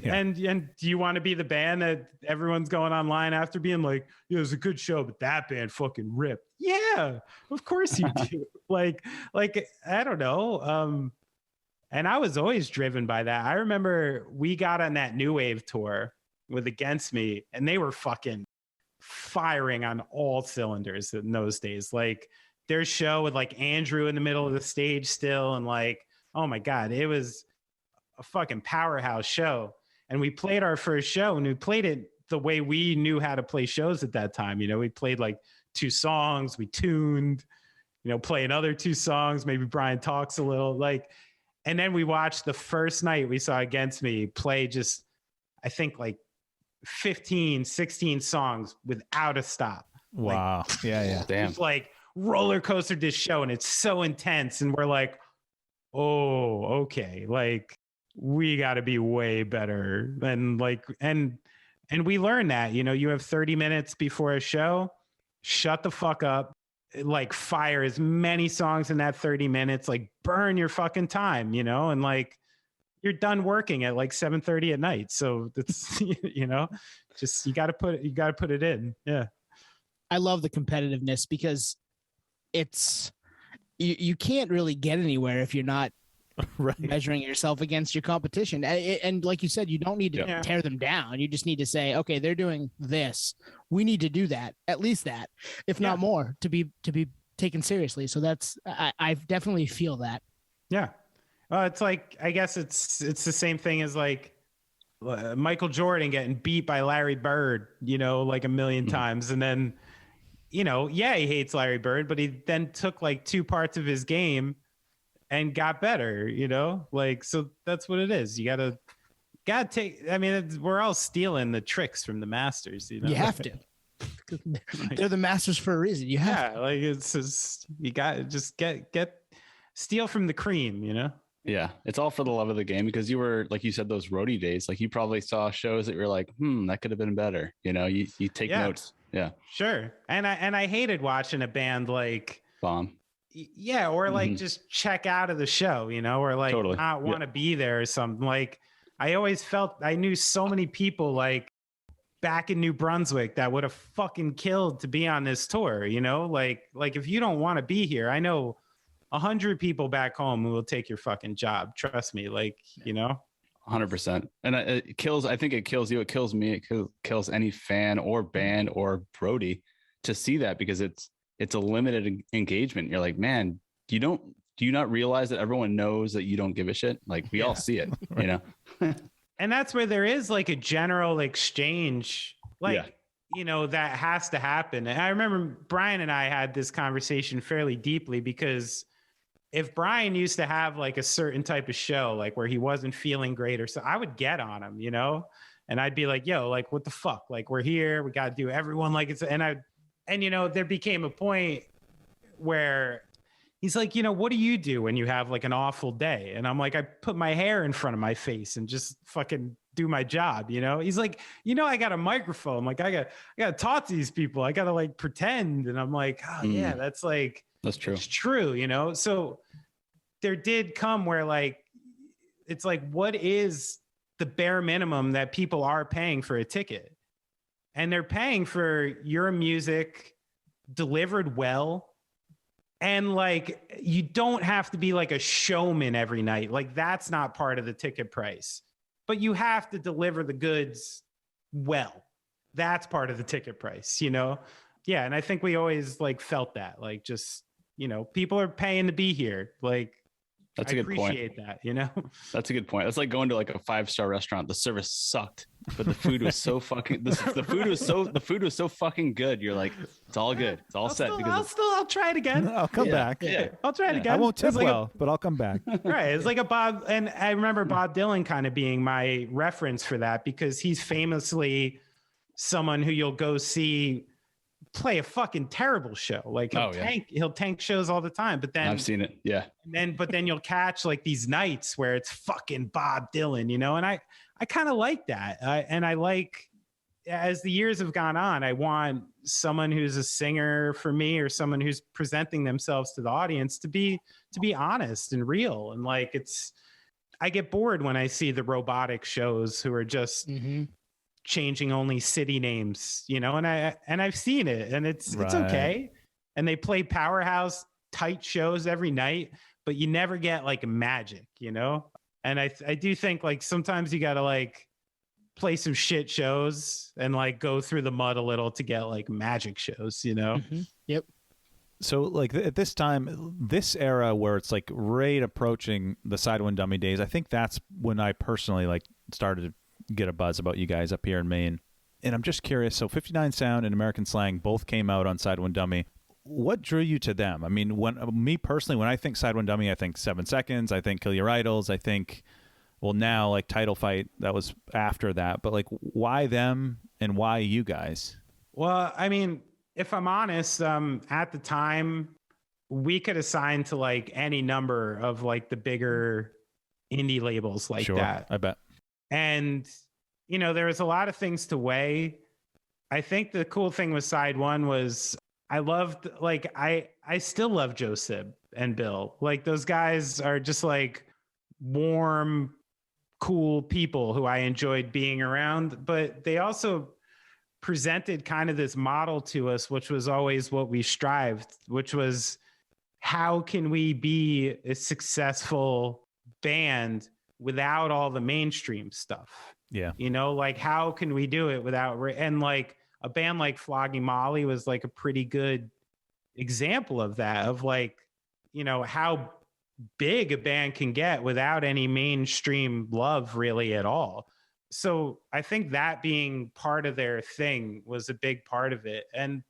S4: And do you want to be the band that everyone's going online after being like, it was a good show, but that band fucking ripped? Yeah, of course you do. like, I don't know. And I was always driven by that. I remember we got on that New Wave tour with Against Me, and they were fucking firing on all cylinders in those days. Like, their show with like Andrew in the middle of the stage still, and like, oh my God, it was a fucking powerhouse show. And we played our first show, and we played it the way we knew how to play shows at that time. You know, we played like 2 songs, we tuned, you know, play another 2 songs, maybe Brian talks a little, like. And then we watched the first night we saw Against Me play just, I think like 15, 16 songs without a stop.
S2: Wow.
S4: Like,
S2: Yeah.
S1: Damn.
S4: it's like roller coaster this show, and it's so intense. And we're like, oh, okay. Like, we got to be way better. And like, and we learned that, you know, you have 30 minutes before a show, shut the fuck up. Like, fire as many songs in that 30 minutes, like burn your fucking time, you know, and like you're done working at like 7:30 at night. So that's, you know, just, you got to put it in. Yeah.
S3: I love the competitiveness because it's, you can't really get anywhere if you're not
S2: Right.
S3: measuring yourself against your competition. And like you said, you don't need to tear them down. You just need to say, okay, they're doing this. We need to do that, at least that, if not more, to be taken seriously. So that's, I definitely feel that.
S4: Yeah. It's like, I guess it's the same thing as like Michael Jordan getting beat by Larry Bird, you know, like a million times. And then, you know, yeah, he hates Larry Bird, but he then took like 2 parts of his game and got better, you know, like, so that's what it is. You gotta take, I mean, we're all stealing the tricks from the masters, you know.
S3: You have to. They're the masters for a reason. You have to.
S4: Like, it's just, you got to just steal from the cream, you know.
S1: Yeah, it's all for the love of the game, because you were, like you said, those roadie days, like you probably saw shows that you were like, that could have been better, you know. You take notes. Yeah,
S4: sure. And I hated watching a band like
S1: Bomb.
S4: Yeah, or like just check out of the show, you know, or like not want to be there or something. Like, I always felt I knew so many people like back in New Brunswick that would have fucking killed to be on this tour, you know, like if you don't want to be here, I know 100 people back home who will take your fucking job. Trust me. Like, you know,
S1: 100%. And it kills, I think it kills you. It kills me. It kills any fan or band or Brody to see that, because it's a limited engagement. You're like, man, do you not realize that everyone knows that you don't give a shit? Like, we all see it, you know?
S4: And that's where there is like a general exchange, like, you know, that has to happen. And I remember Brian and I had this conversation fairly deeply, because if Brian used to have like a certain type of show, like where he wasn't feeling great or so, I would get on him, you know, and I'd be like, yo, like, what the fuck? Like, we're here, we got to do everyone like it's, and, you know, there became a point where he's like, you know, what do you do when you have like an awful day? And I'm like, I put my hair in front of my face and just fucking do my job, you know? He's like, you know, I got a microphone. Like, I got to talk to these people. I got to like pretend. And I'm like, oh yeah, that's true. It's true, you know? So there did come where like, it's like, what is the bare minimum that people are paying for a ticket? And they're paying for your music delivered well. And like, you don't have to be like a showman every night. Like, that's not part of the ticket price, but you have to deliver the goods well. That's part of the ticket price, you know? Yeah. And I think we always like felt that, like, just, you know, people are paying to be here. Like,
S1: that's a good point. I
S4: appreciate that, you know?
S1: That's a good point. That's like going to like a 5-star restaurant. The service sucked, but the food was so fucking, the food was so fucking good. You're like, it's all good. It's all set.
S4: I'll try it again.
S2: I'll come back.
S1: Yeah.
S4: I'll try it again.
S2: I won't tip but I'll come back.
S4: Right. It's like a Bob. And I remember Bob Dylan kind of being my reference for that, because he's famously someone who you'll go see play a fucking terrible show. Like, he'll tank shows all the time, but then
S1: I've seen it. Yeah.
S4: But then you'll catch like these nights where it's fucking Bob Dylan, you know? And I kind of like that. And I like, as the years have gone on, I want someone who's a singer for me, or someone who's presenting themselves to the audience to be honest and real. And like, I get bored when I see the robotic shows who are just changing only city names, you know, and I've seen it, and it's okay. And they play powerhouse tight shows every night, but you never get like magic, you know? And I do think like sometimes you got to like play some shit shows and like go through the mud a little to get like magic shows, you know?
S3: Yep.
S2: So like at this time, this era where it's like right approaching the Sidewind Dummy days, I think that's when I personally like started to get a buzz about you guys up here in Maine. And I'm just curious, so 59 Sound and American Slang both came out on Sidewind Dummy. What drew you to them? I mean, me personally, when I think Sidewind Dummy, I think 7 Seconds, I think Kill Your Idols, I think, well, now like Title Fight, that was after that, but like, why them and why you guys? Well,
S4: I mean, if I'm honest, at the time we could assign to like any number of like the bigger indie labels like that.
S2: I bet.
S4: And, you know, there was a lot of things to weigh. I think the cool thing with Side One was I loved, like, I still love Joe Sib and Bill. Like, those guys are just like warm, cool people who I enjoyed being around. But they also presented kind of this model to us, which was always what we strived, which was, how can we be a successful band without all the mainstream stuff?
S2: Yeah.
S4: You know, like, how can we do it without, and like a band like Flogging Molly was like a pretty good example of that, of like, you know, how big a band can get without any mainstream love really at all. So I think that being part of their thing was a big part of it. And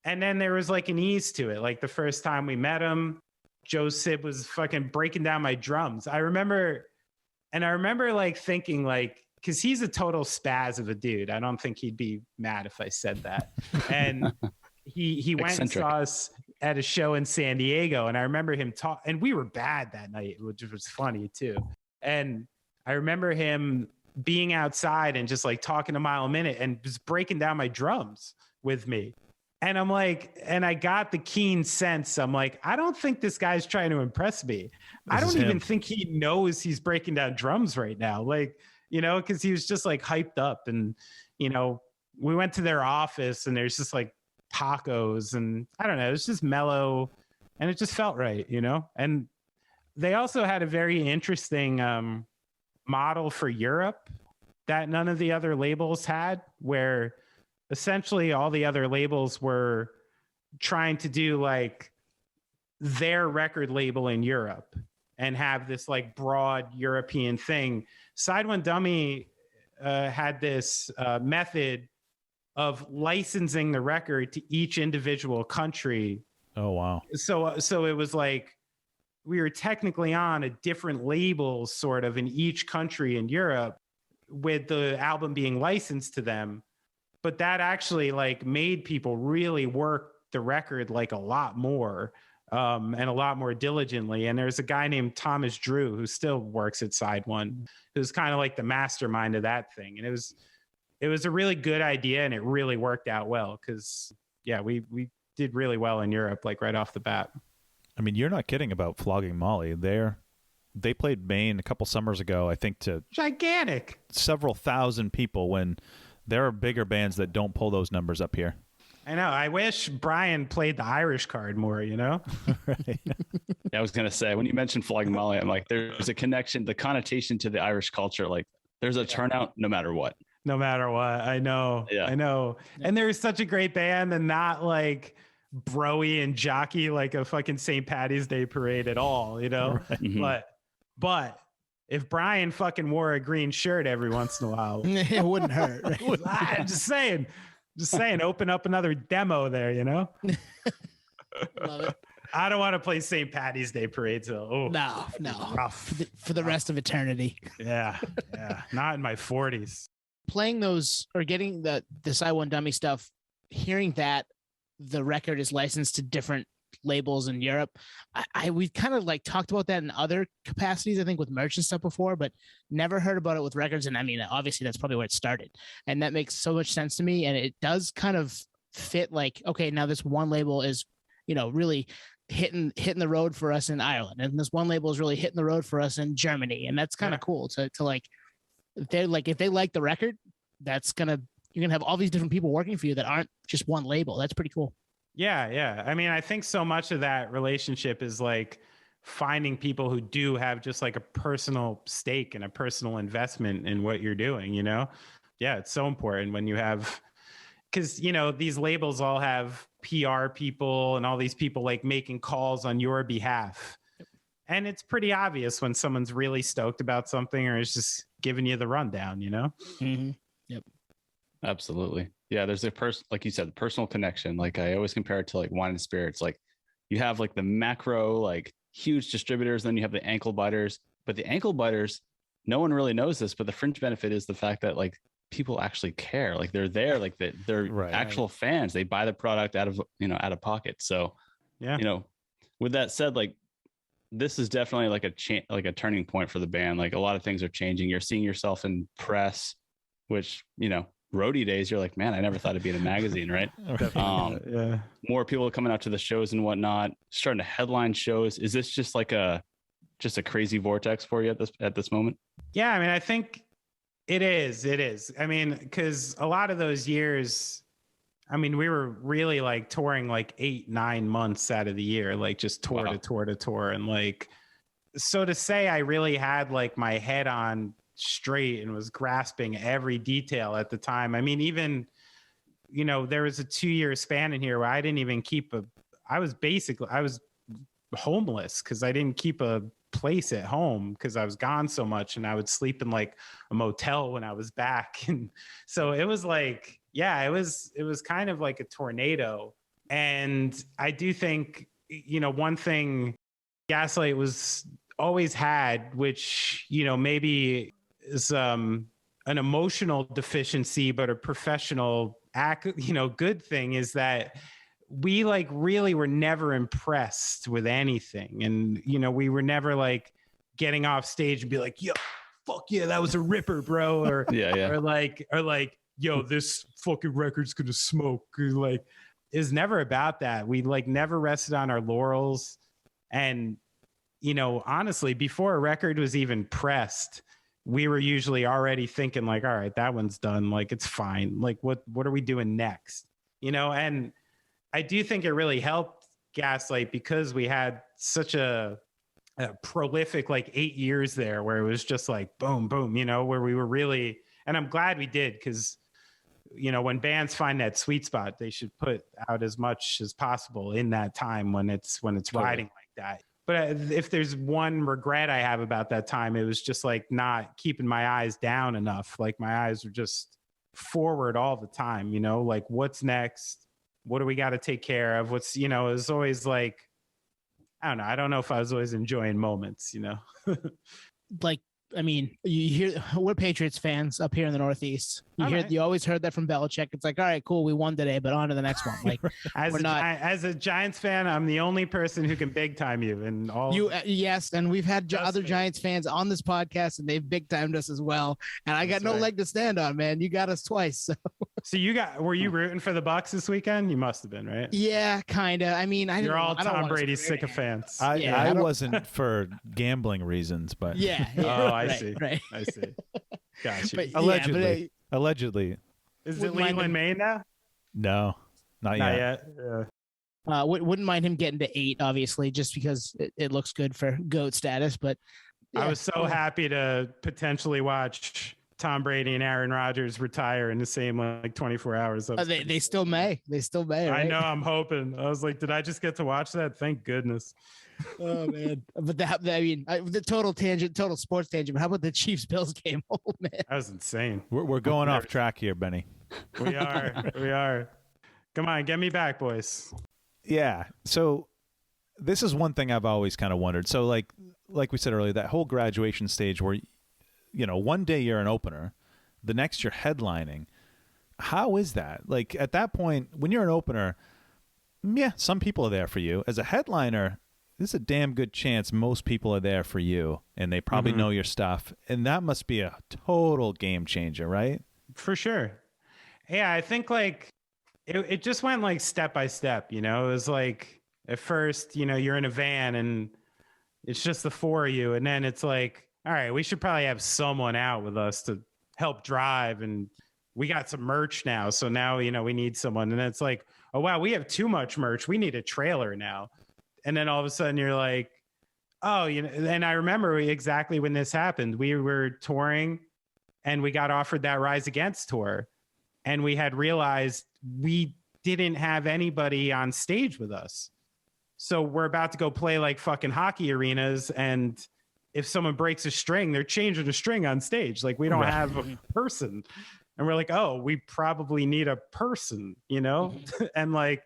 S4: then there was like an ease to it. Like the first time we met him, Joe Sib was fucking breaking down my drums. I remember like thinking like, because he's a total spaz of a dude. I don't think he'd be mad if I said that. And he went and saw us at a show in San Diego. And I remember him and we were bad that night, which was funny too. And I remember him being outside and just like talking a mile a minute and just breaking down my drums with me. And I'm like, and I got the keen sense. I'm like, I don't think this guy's trying to impress me. I don't even think he knows he's breaking down drums right now. Like, you know, because he was just like hyped up. And, you know, we went to their office and there's just like tacos and I don't know, it's just mellow and it just felt right, you know? And they also had a very interesting model for Europe that none of the other labels had, where essentially all the other labels were trying to do like their record label in Europe and have this like broad European thing. Side One Dummy had this method of licensing the record to each individual country.
S2: Oh, wow.
S4: So it was like we were technically on a different label sort of in each country in Europe with the album being licensed to them. But that actually like made people really work the record like a lot more and a lot more diligently. And there's a guy named Thomas Drew who still works at Side One, who's kind of like the mastermind of that thing. And it was a really good idea, and it really worked out well because we did really well in Europe, like right off the bat.
S2: I mean, you're not kidding about Flogging Molly. They played Maine a couple summers ago, I think, to
S4: gigantic
S2: several thousand people, when there are bigger bands that don't pull those numbers up here.
S4: I know. I wish Brian played the Irish card more, you know?
S2: Right.
S1: Yeah, I was going to say, when you mentioned Flogging Molly, I'm like, there's a connection, the connotation to the Irish culture. Like, there's a turnout no matter what.
S4: No matter what. I know.
S1: Yeah.
S4: I know. And they're such a great band, and not like broy and jockey like a fucking St. Patty's Day parade at all, you know?
S2: Right.
S1: Mm-hmm.
S4: But if Brian fucking wore a green shirt every once in a while,
S3: It wouldn't hurt. Right?
S4: I'm just saying, open up another demo there, you know?
S3: Love it.
S4: I don't want to play St. Patty's Day parade. So,
S3: No.
S4: rough.
S3: For the rest of eternity.
S4: Yeah. Not in my 40s.
S3: Playing those or getting the Side One Dummy stuff, hearing that the record is licensed to different labels in Europe. We've kind of like talked about that in other capacities, I think, with merch and stuff before, but never heard about it with records. And I mean, obviously that's probably where it started. And that makes so much sense to me. And it does kind of fit like, okay, now this one label is, you know, really hitting the road for us in Ireland. And this one label is really hitting the road for us in Germany. And that's kind of cool to like, if they like the record, you're going to have all these different people working for you that aren't just one label. That's pretty cool.
S4: Yeah. I mean, I think so much of that relationship is like finding people who do have just like a personal stake and a personal investment in what you're doing, you know? Yeah, it's so important when you have, because, you know, these labels all have PR people and all these people like making calls on your behalf. And it's pretty obvious when someone's really stoked about something or is just giving you the rundown, you know?
S3: Mm-hmm. Yep.
S1: Absolutely. Yeah, there's like you said, the personal connection. Like I always compare it to like wine and spirits. Like you have like the macro, like huge distributors, then you have the ankle biters. But the ankle biters, no one really knows this, but the fringe benefit is the fact that like people actually care. Like they're there, like they're actual fans. They buy the product out of pocket. So
S4: yeah,
S1: you know, with that said, like this is definitely like a turning point for the band. Like a lot of things are changing. You're seeing yourself in press, which, you know, roadie days, you're like, man, I never thought it'd be in a magazine, right?
S4: Yeah.
S1: More people coming out to the shows and whatnot, starting to headline shows. Is this just like a crazy vortex for you at this moment?
S4: Yeah, I mean, I think it is. I mean, because a lot of those years, I mean, we were really like touring like 8-9 months out of the year, like just tour to tour. And like, so to say I really had like my head on straight and was grasping every detail at the time. I mean, even, you know, there was a 2-year span in here where I didn't even I was homeless because I didn't keep a place at home because I was gone so much, and I would sleep in like a motel when I was back. And so it was like, yeah, it was kind of like a tornado. And I do think, you know, one thing Gaslight was always had, which, you know, maybe is an emotional deficiency, but a professional good thing, is that we like really were never impressed with anything. And, you know, we were never like getting off stage and be like, yo, fuck yeah, that was a ripper, bro. Or, or like, yo, this fucking record's gonna smoke. Like, it's never about that. We like never rested on our laurels. And, you know, honestly, before a record was even pressed, we were usually already thinking like, all right, that one's done. Like, it's fine. Like, what are we doing next? You know, and I do think it really helped Gaslight because we had such a prolific like 8 years there where it was just like boom, boom, you know, where we were really, and I'm glad we did because, you know, when bands find that sweet spot, they should put out as much as possible in that time when it's riding like that. But if there's one regret I have about that time, it was just like not keeping my eyes down enough. Like my eyes were just forward all the time, you know, like what's next? What do we got to take care of? What's, you know, it was always like, I don't know. I don't know if I was always enjoying moments, you know?
S3: Like, I mean, you hear we're Patriots fans up here in the Northeast. You always heard that from Belichick. It's like, all right, cool, we won today, but on to the next one. Like,
S4: as a Giants fan, I'm the only person who can big time you and all.
S3: Yes, and we've had other Giants fans on this podcast, and they've big timed us as well. And I got no leg to stand on, man. You got us twice. So were you rooting for the Bucs this weekend? You must have been, right? Yeah, kind of. I mean,
S4: you're all Tom Brady sycophants.
S2: I wasn't for gambling reasons, but
S4: I see. Right. I see. Gotcha.
S2: Allegedly.
S4: Is it Leland Maine now?
S2: No, not yet.
S4: Yeah.
S3: Wouldn't mind him getting to 8, obviously, just because it looks good for GOAT status. But
S4: I was so happy to potentially watch Tom Brady and Aaron Rodgers retire in the same like 24 hours.
S3: They still may. Right?
S4: I know. I'm hoping. I was like, did I just get to watch that? Thank goodness.
S3: Oh man, but the total sports tangent. But how about the Chiefs Bills game? Oh man,
S4: that was insane.
S2: We're going off track here, Benny.
S4: We are. Come on, get me back, boys.
S2: Yeah. So this is one thing I've always kind of wondered. So like we said earlier, that whole graduation stage where, you know, one day you're an opener, the next you're headlining. How is that? Like at that point, when you're an opener, yeah, some people are there for you. As a headliner, there's a damn good chance most people are there for you and they probably know your stuff. And that must be a total game changer, right?
S4: For sure. Yeah, I think like it just went like step by step, you know. It was like at first, you know, you're in a van and it's just the 4 of you. And then it's like, all right, we should probably have someone out with us to help drive. And we got some merch now. So now, you know, we need someone. And it's like, oh, wow, we have too much merch. We need a trailer now. And then all of a sudden you're like, oh, you know, and I remember exactly when this happened. We were touring and we got offered that Rise Against tour. And we had realized we didn't have anybody on stage with us. So we're about to go play like fucking hockey arenas. And if someone breaks a string, they're changing a string on stage. Like we don't have a person. And we're like, oh, we probably need a person, you know? And like,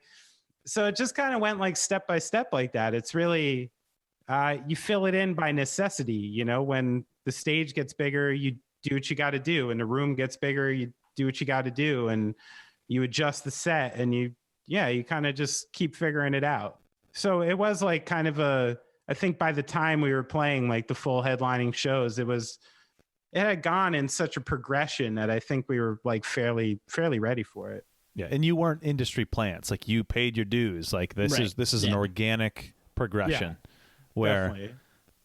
S4: so it just kind of went like step by step like that. It's really, you fill it in by necessity. You know, when the stage gets bigger, you do what you got to do. And the room gets bigger, you do what you got to do. And you adjust the set and you kind of just keep figuring it out. So it was like kind of I think by the time we were playing like the full headlining shows, it had gone in such a progression that I think we were like fairly ready for it.
S2: Yeah, and you weren't industry plants. Like you paid your dues. Like this is an organic progression where definitely.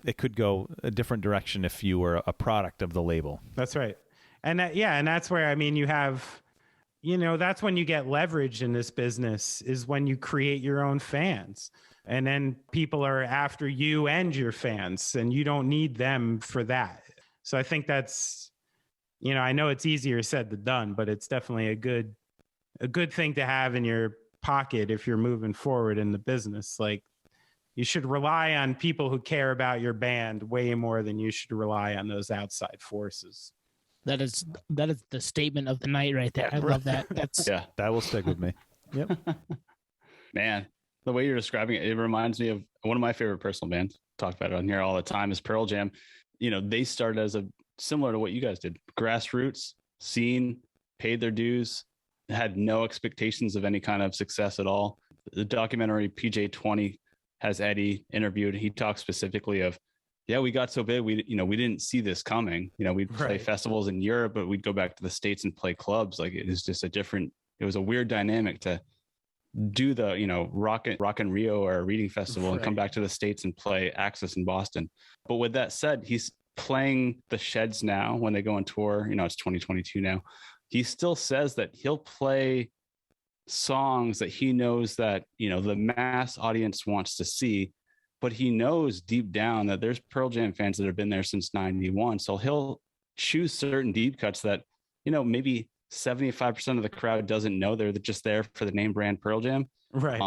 S2: It could go a different direction if you were a product of the label.
S4: That's right. And and that's where, I mean, you have, you know, that's when you get leverage in this business is when you create your own fans. And then people are after you and your fans and you don't need them for that. So I think that's, you know, I know it's easier said than done, but it's definitely a good thing to have in your pocket if you're moving forward in the business. Like you should rely on people who care about your band way more than you should rely on those outside forces.
S3: That is the statement of the night right there. I love that. That's
S2: that will stick with me. Yep.
S1: Man, the way you're describing it, it reminds me of one of my favorite personal bands. Talk about it on here all the time is Pearl Jam. You know, they started as similar to what you guys did. Grassroots, scene, paid their dues, had no expectations of any kind of success at all. The documentary PJ20 has Eddie interviewed. He talks specifically of, we got so big, we didn't see this coming. You know, we'd play festivals in Europe, but we'd go back to the States and play clubs. Like it was just it was a weird dynamic to do the, you know, Rock in Rio or a Reading Festival and come back to the States and play Axis in Boston. But with that said, he's playing the Sheds now when they go on tour. You know, it's 2022 now. He still says that he'll play songs that he knows that, the mass audience wants to see, but he knows deep down that there's Pearl Jam fans that have been there since 91. So he'll choose certain deep cuts that, maybe 75% of the crowd doesn't know. They're just there for the name brand Pearl Jam.
S4: Right.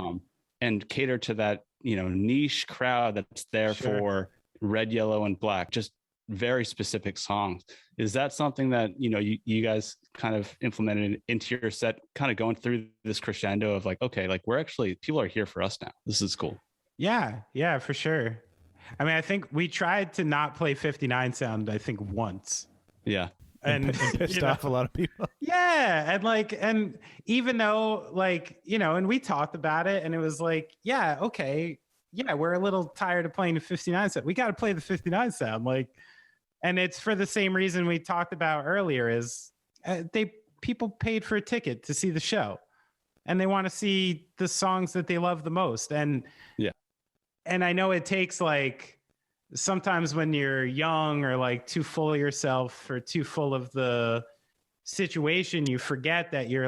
S1: And cater to that, niche crowd that's there for Red, Yellow, and Black, just very specific songs. Is that something that, you guys kind of implemented into your set, kind of going through this crescendo of like, okay, like people are here for us now. This is cool.
S4: Yeah, for sure. I mean, I think we tried to not play 59 sound, I think once.
S1: Yeah.
S2: And pissed off a lot of people.
S4: Yeah. And even though and we talked about it and it was like, yeah, okay. Yeah, we're a little tired of playing the 59 sound. We got to play the 59 sound. And it's for the same reason we talked about earlier is people paid for a ticket to see the show and they want to see the songs that they love the most. And I know it takes sometimes when you're young or too full of yourself or too full of the situation, you forget that you're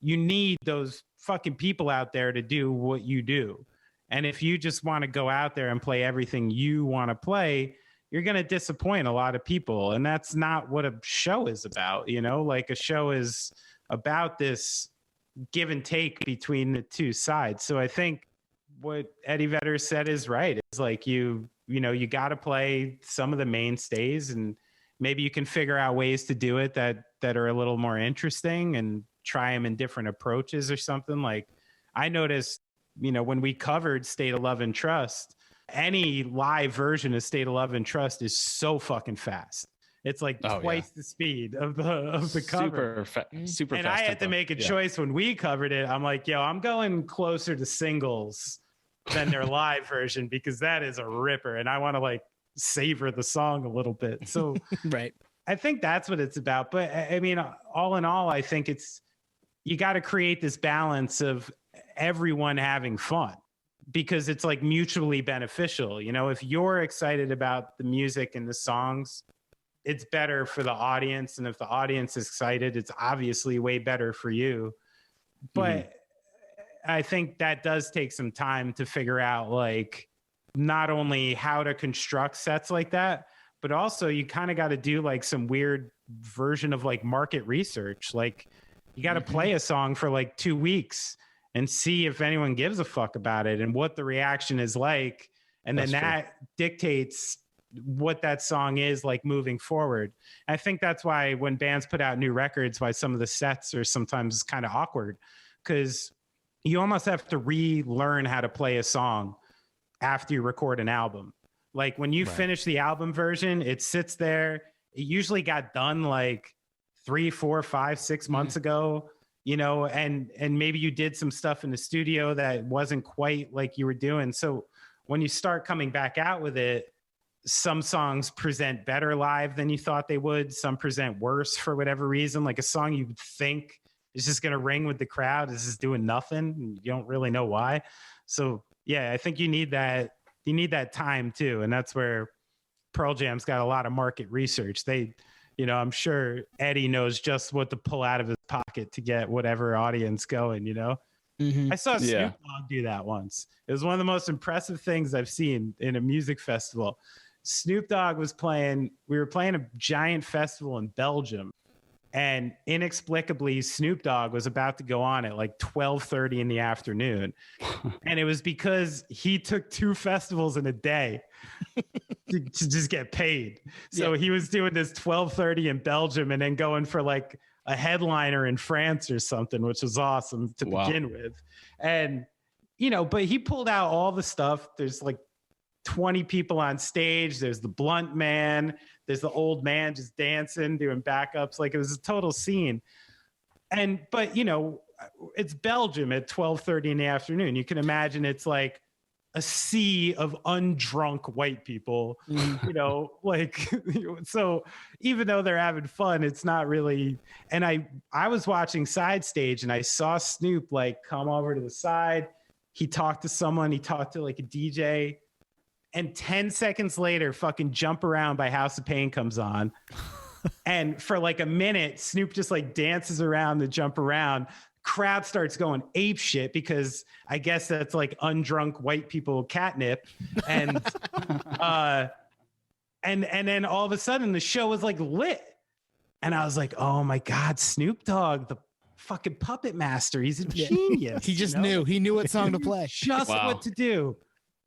S4: you need those fucking people out there to do what you do. And if you just want to go out there and play everything you want to play, you're going to disappoint a lot of people. And that's not what a show is about. A show is about this give and take between the two sides. So I think what Eddie Vedder said is right. It's you got to play some of the mainstays and maybe you can figure out ways to do it that are a little more interesting and try them in different approaches or something. I noticed, when we covered State of Love and Trust, any live version of State of Love and Trust is so fucking fast. It's twice the speed of the cover.
S1: Super
S4: and
S1: fast.
S4: I had to make a choice when we covered it. I'm like, I'm going closer to singles than their live version because that is a ripper and I want to savor the song a little bit. So
S3: right.
S4: I think that's what it's about. But I mean, all in all, I think you got to create this balance of everyone having fun because it's mutually beneficial. If you're excited about the music and the songs, it's better for the audience. And if the audience is excited, it's obviously way better for you. But I think that does take some time to figure out not only how to construct sets like that, but also you kind of got to do some weird version of market research. You got to play a song for 2 weeks and see if anyone gives a fuck about it and what the reaction is like. And then that dictates what that song is moving forward. I think that's why when bands put out new records, why some of the sets are sometimes kind of awkward because you almost have to relearn how to play a song after you record an album. When you finish the album version, it sits there. It usually got done 3, 4, 5, 6 months ago, and maybe you did some stuff in the studio that wasn't quite like you were doing. So when you start coming back out with it, some songs present better live than you thought they would. Some present worse for whatever reason. A song you would think is just going to ring with the crowd is just doing nothing. You don't really know why. So yeah, I think you need that. You need that time too. And that's where Pearl Jam's got a lot of market research. I'm sure Eddie knows just what to pull out of his pocket to get whatever audience going, I saw Snoop Dogg do that once. It was one of the most impressive things I've seen in a music festival. Snoop Dogg was we were playing a giant festival in Belgium. And inexplicably, Snoop Dogg was about to go on at 12:30 in the afternoon. And it was because he took 2 festivals in a day to just get paid. So he was doing this 12:30 in Belgium and then going for a headliner in France or something, which was awesome to begin with. And, but he pulled out all the stuff. There's 20 people on stage. There's the blunt man. There's the old man just dancing, doing backups. It was a total scene. But it's Belgium at 12:30 in the afternoon. You can imagine it's a sea of undrunk white people, so even though they're having fun, it's not really. And I was watching side stage and I saw Snoop come over to the side. He talked to someone, he talked to a DJ. And 10 seconds later, fucking Jump Around by House of Pain comes on. And for a minute, Snoop just dances around the Jump Around. crowd starts going ape shit because I guess that's like undrunk white people catnip. And and then all of a sudden the show was like lit. And I was like, oh my God, Snoop Dogg, the fucking puppet master. He's a genius.
S3: He just knew. He knew what song to play.
S4: Just what to do.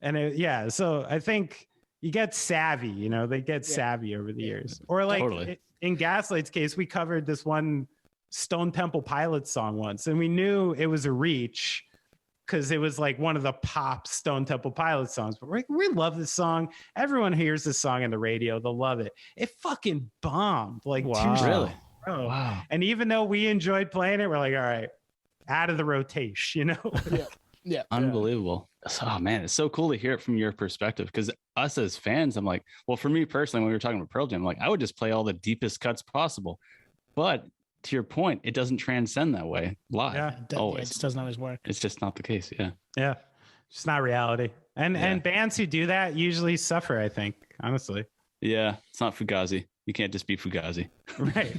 S4: And so I think you get savvy, they get savvy over the years. Or like in Gaslight's case, we covered this one Stone Temple Pilots song once, and we knew it was a reach because it was like one of the pop Stone Temple Pilots songs. But we love this song. Everyone hears this song on the radio. They'll love it. It fucking bombed. Like,
S1: Really?
S4: Oh.
S1: Wow.
S4: And even though we enjoyed playing it, we're like, all right, out of the rotation,
S3: Yeah.
S1: Unbelievable. Oh man, it's so cool to hear it from your perspective, because us as fans, I'm like, well, for me personally, when we were talking about Pearl Jam, I'm like, I would just play all the deepest cuts possible. But to your point, it doesn't transcend that way live.
S3: It
S1: Always.
S3: just doesn't always work.
S1: It's just not the case. Yeah.
S4: Yeah. It's not reality. And bands who do that usually suffer, I think, honestly.
S1: Yeah. It's not Fugazi. You can't just be Fugazi.
S4: Right.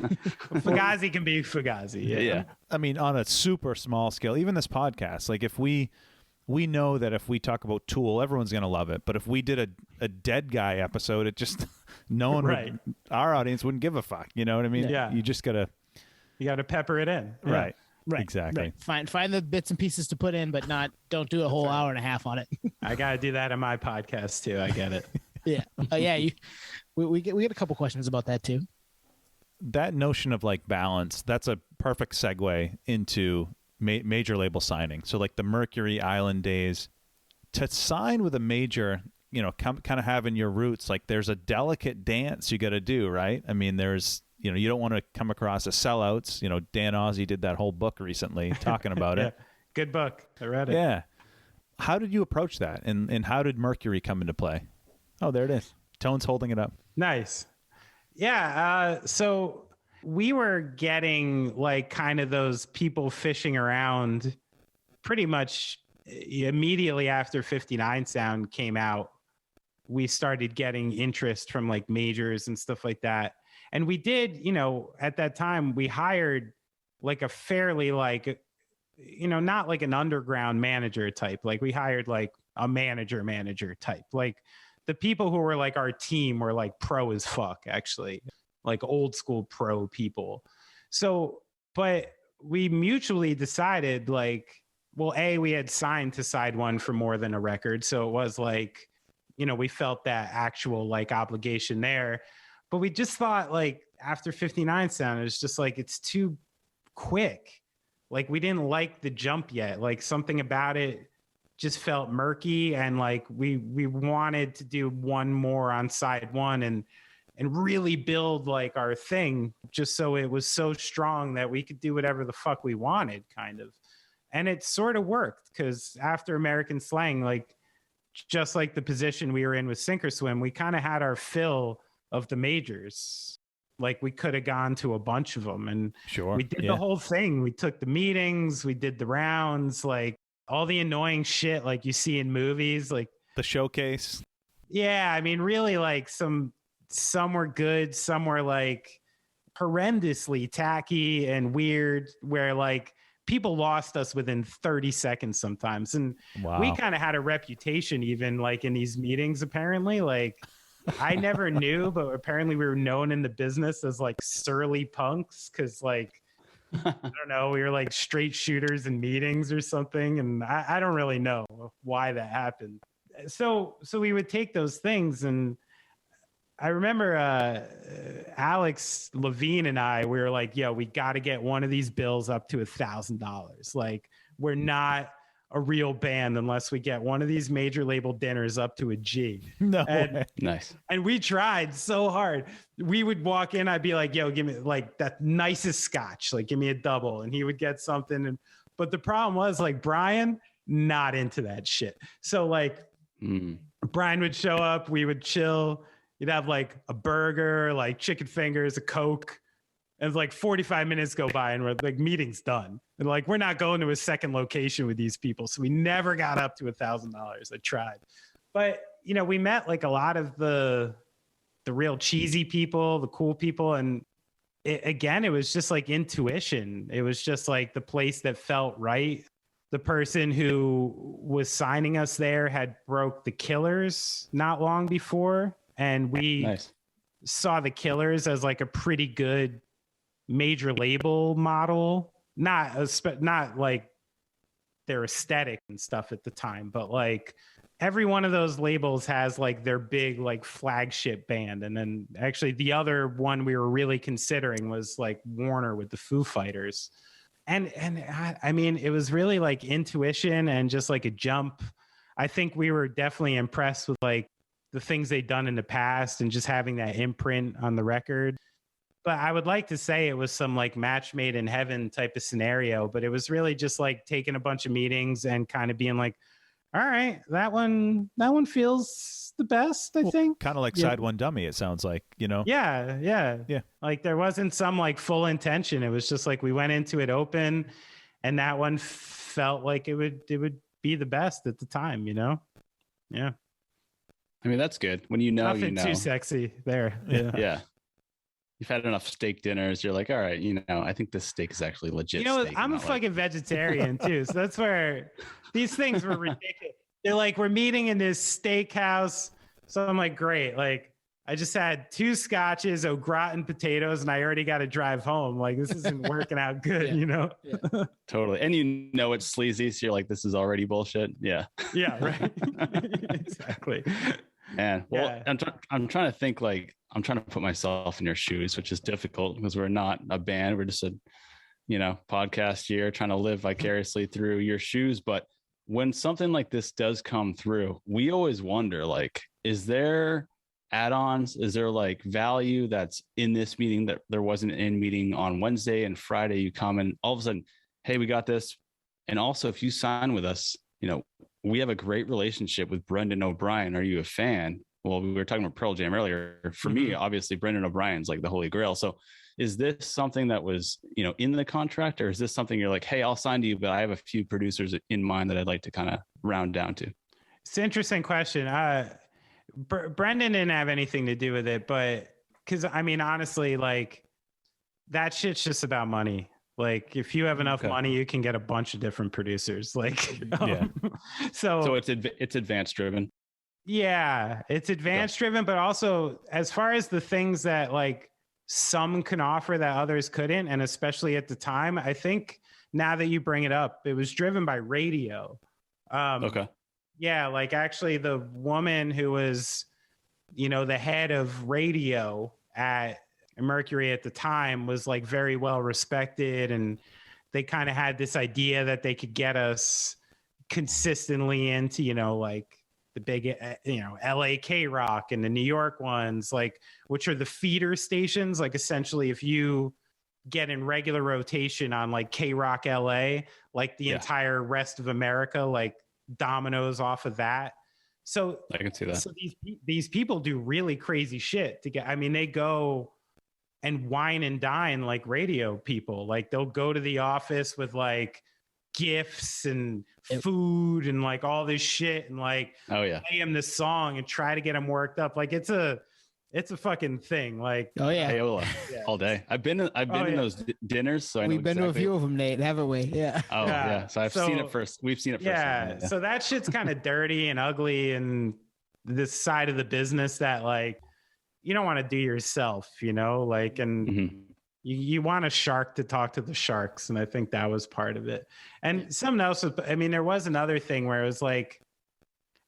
S4: Fugazi can be Fugazi.
S1: Yeah.
S2: I mean, on a super small scale, even this podcast, like if we know that if we talk about Tool, everyone's going to love it. But if we did a Dead Guy episode, it just, no one would, our audience wouldn't give a fuck. You know what I mean?
S4: Yeah.
S2: You just got to.
S4: You got to pepper it in.
S2: Yeah. Right.
S3: Exactly.
S2: Right.
S3: Find the bits and pieces to put in, but don't do a whole hour and a half on it.
S4: I got to do that on my podcast too. I get it.
S3: Yeah. We get a couple questions about that too.
S2: That notion of like balance, that's a perfect segue into major label signing. So like the Mercury Island days, to sign with a major, kind of having your roots, like there's a delicate dance you got to do, right? I mean, there's, you don't want to come across as sellouts. Dan Ozzie did that whole book recently talking about it.
S4: Good book. I read it.
S2: Yeah. How did you approach that? And how did Mercury come into play? Oh, there it is. Tone's holding it up.
S4: Nice. Yeah. So we were getting like kind of those people fishing around pretty much immediately after 59 Sound came out. We started getting interest from like majors and stuff like that. And we did, at that time, we hired like a fairly like, not like an underground manager type. Like we hired like a manager type. Like the people who were like our team were like pro as fuck, actually, like old school pro people. So, but we mutually decided like, well, we had signed to Side One for more than a record. So it was like, we felt that actual like obligation there. But we just thought like after 59 Sound, it was just like, it's too quick. Like we didn't like the jump yet. Like something about it just felt murky. And like we wanted to do one more on Side One and really build like our thing just so it was so strong that we could do whatever the fuck we wanted kind of. And it sort of worked because after American Slang, like just like the position we were in with Sink or Swim, we kind of had our fill of the majors. Like we could have gone to a bunch of them and we did the whole thing. We took the meetings, we did the rounds, like all the annoying shit like you see in movies, like
S2: the showcase.
S4: Yeah. I mean, really like some were good, some were like horrendously tacky and weird where like people lost us within 30 seconds sometimes. And we kind of had a reputation even like in these meetings, apparently. Like I never knew, but apparently we were known in the business as like surly punks because like, I don't know, we were like straight shooters in meetings or something. And I don't really know why that happened. So we would take those things and I remember Alex Levine and we were like, yo, we got to get one of these bills up to $1,000. Like we're not a real band unless we get one of these major label dinners up to a G.
S1: Nice.
S4: And we tried so hard. We would walk in, I'd be like, yo, give me like that nicest scotch, like give me a double. And he would get something. But the problem was like Brian, not into that shit. So like Brian would show up, we would chill. You'd have like a burger, like chicken fingers, a Coke. And like 45 minutes go by and we're like, meeting's done. And like, we're not going to a second location with these people. So we never got up to $1,000. I tried. But, we met like a lot of the real cheesy people, the cool people. And again, it was just like intuition. It was just like the place that felt right. The person who was signing us there had broke the Killers not long before. And we saw the Killers as like a pretty good major label model. Not like their aesthetic and stuff at the time, but like every one of those labels has like their big like flagship band. And then actually the other one we were really considering was like Warner with the Foo Fighters. And I mean, it was really like intuition and just like a jump. I think we were definitely impressed with like the things they'd done in the past and just having that imprint on the record. But I would like to say it was some like match made in heaven type of scenario, but it was really just like taking a bunch of meetings and kind of being like, all right, that one feels the best, I think.
S2: Kind of like Side One Dummy, it sounds like, you know?
S4: Yeah. Like there wasn't some like full intention. It was just like we went into it open and that one felt like it would be the best at the time, you know? Yeah.
S1: I mean, that's good. When you know,
S4: Nothing too sexy there.
S1: Yeah. You've had enough steak dinners. You're like, all right, you know, I think this steak is actually legit.
S4: You know,
S1: steak,
S4: I'm a fucking vegetarian too. So that's where these things were ridiculous. They're like, we're meeting in this steakhouse. So I'm like, great. Like, I just had 2 scotches, au gratin potatoes, and I already got to drive home. Like, this isn't working out good, you know?
S1: Yeah. Totally. And you know it's sleazy. So you're like, this is already bullshit. Yeah.
S4: Yeah, right. Exactly.
S1: And well, yeah. I'm trying to think like, I'm trying to put myself in your shoes, which is difficult because we're not a band. We're just a, you know, podcast here trying to live vicariously through your shoes. But when something like this does come through, we always wonder, like, is there add-ons? Is there like value that's in this meeting that there wasn't in meeting on Wednesday and Friday? You come and all of a sudden, hey, we got this. And also if you sign with us, you know, we have a great relationship with Brendan O'Brien. Are you a fan? Well, we were talking about Pearl Jam earlier. For me, obviously, Brendan O'Brien's like the holy grail. So is this something that was, you know, in the contract, or is this something you're like, hey, I'll sign to you, but I have a few producers in mind that I'd like to kind of round down to?
S4: It's an interesting question. Brendan didn't have anything to do with it, but because I mean, honestly, like that shit's just about money. Like if you have enough money, you can get a bunch of different producers. Like, so
S1: it's advanced driven.
S4: Yeah, it's advanced driven, but also as far as the things that like some can offer that others couldn't, and especially at the time, I think now that you bring it up, it was driven by radio. Yeah, like actually the woman who was, you know, the head of radio at Mercury at the time was like very well respected, and they kind of had this idea that they could get us consistently into, you know, like the big, you know, LA K-Rock and the New York ones, like, which are the feeder stations. Like essentially if you get in regular rotation on like K-Rock LA, like the entire rest of America, like dominoes off of that. So
S1: I can see that.
S4: So these people do really crazy shit to get, I mean, they go and wine and dine like radio people. Like they'll go to the office with like gifts and food and like all this shit and like play him this song and try to get him worked up. Like it's a fucking thing. Like
S1: all day. I've been in those dinners, so
S3: we've been to a few of them, Nate, haven't we? Yeah.
S1: Oh yeah. So I've seen it first. We've seen it first.
S4: Yeah. So that shit's kind of dirty and ugly, and this side of the business that like you don't want to do yourself, you know, like, and you want a shark to talk to the sharks. And I think that was part of it. And something else was, I mean, there was another thing where it was like,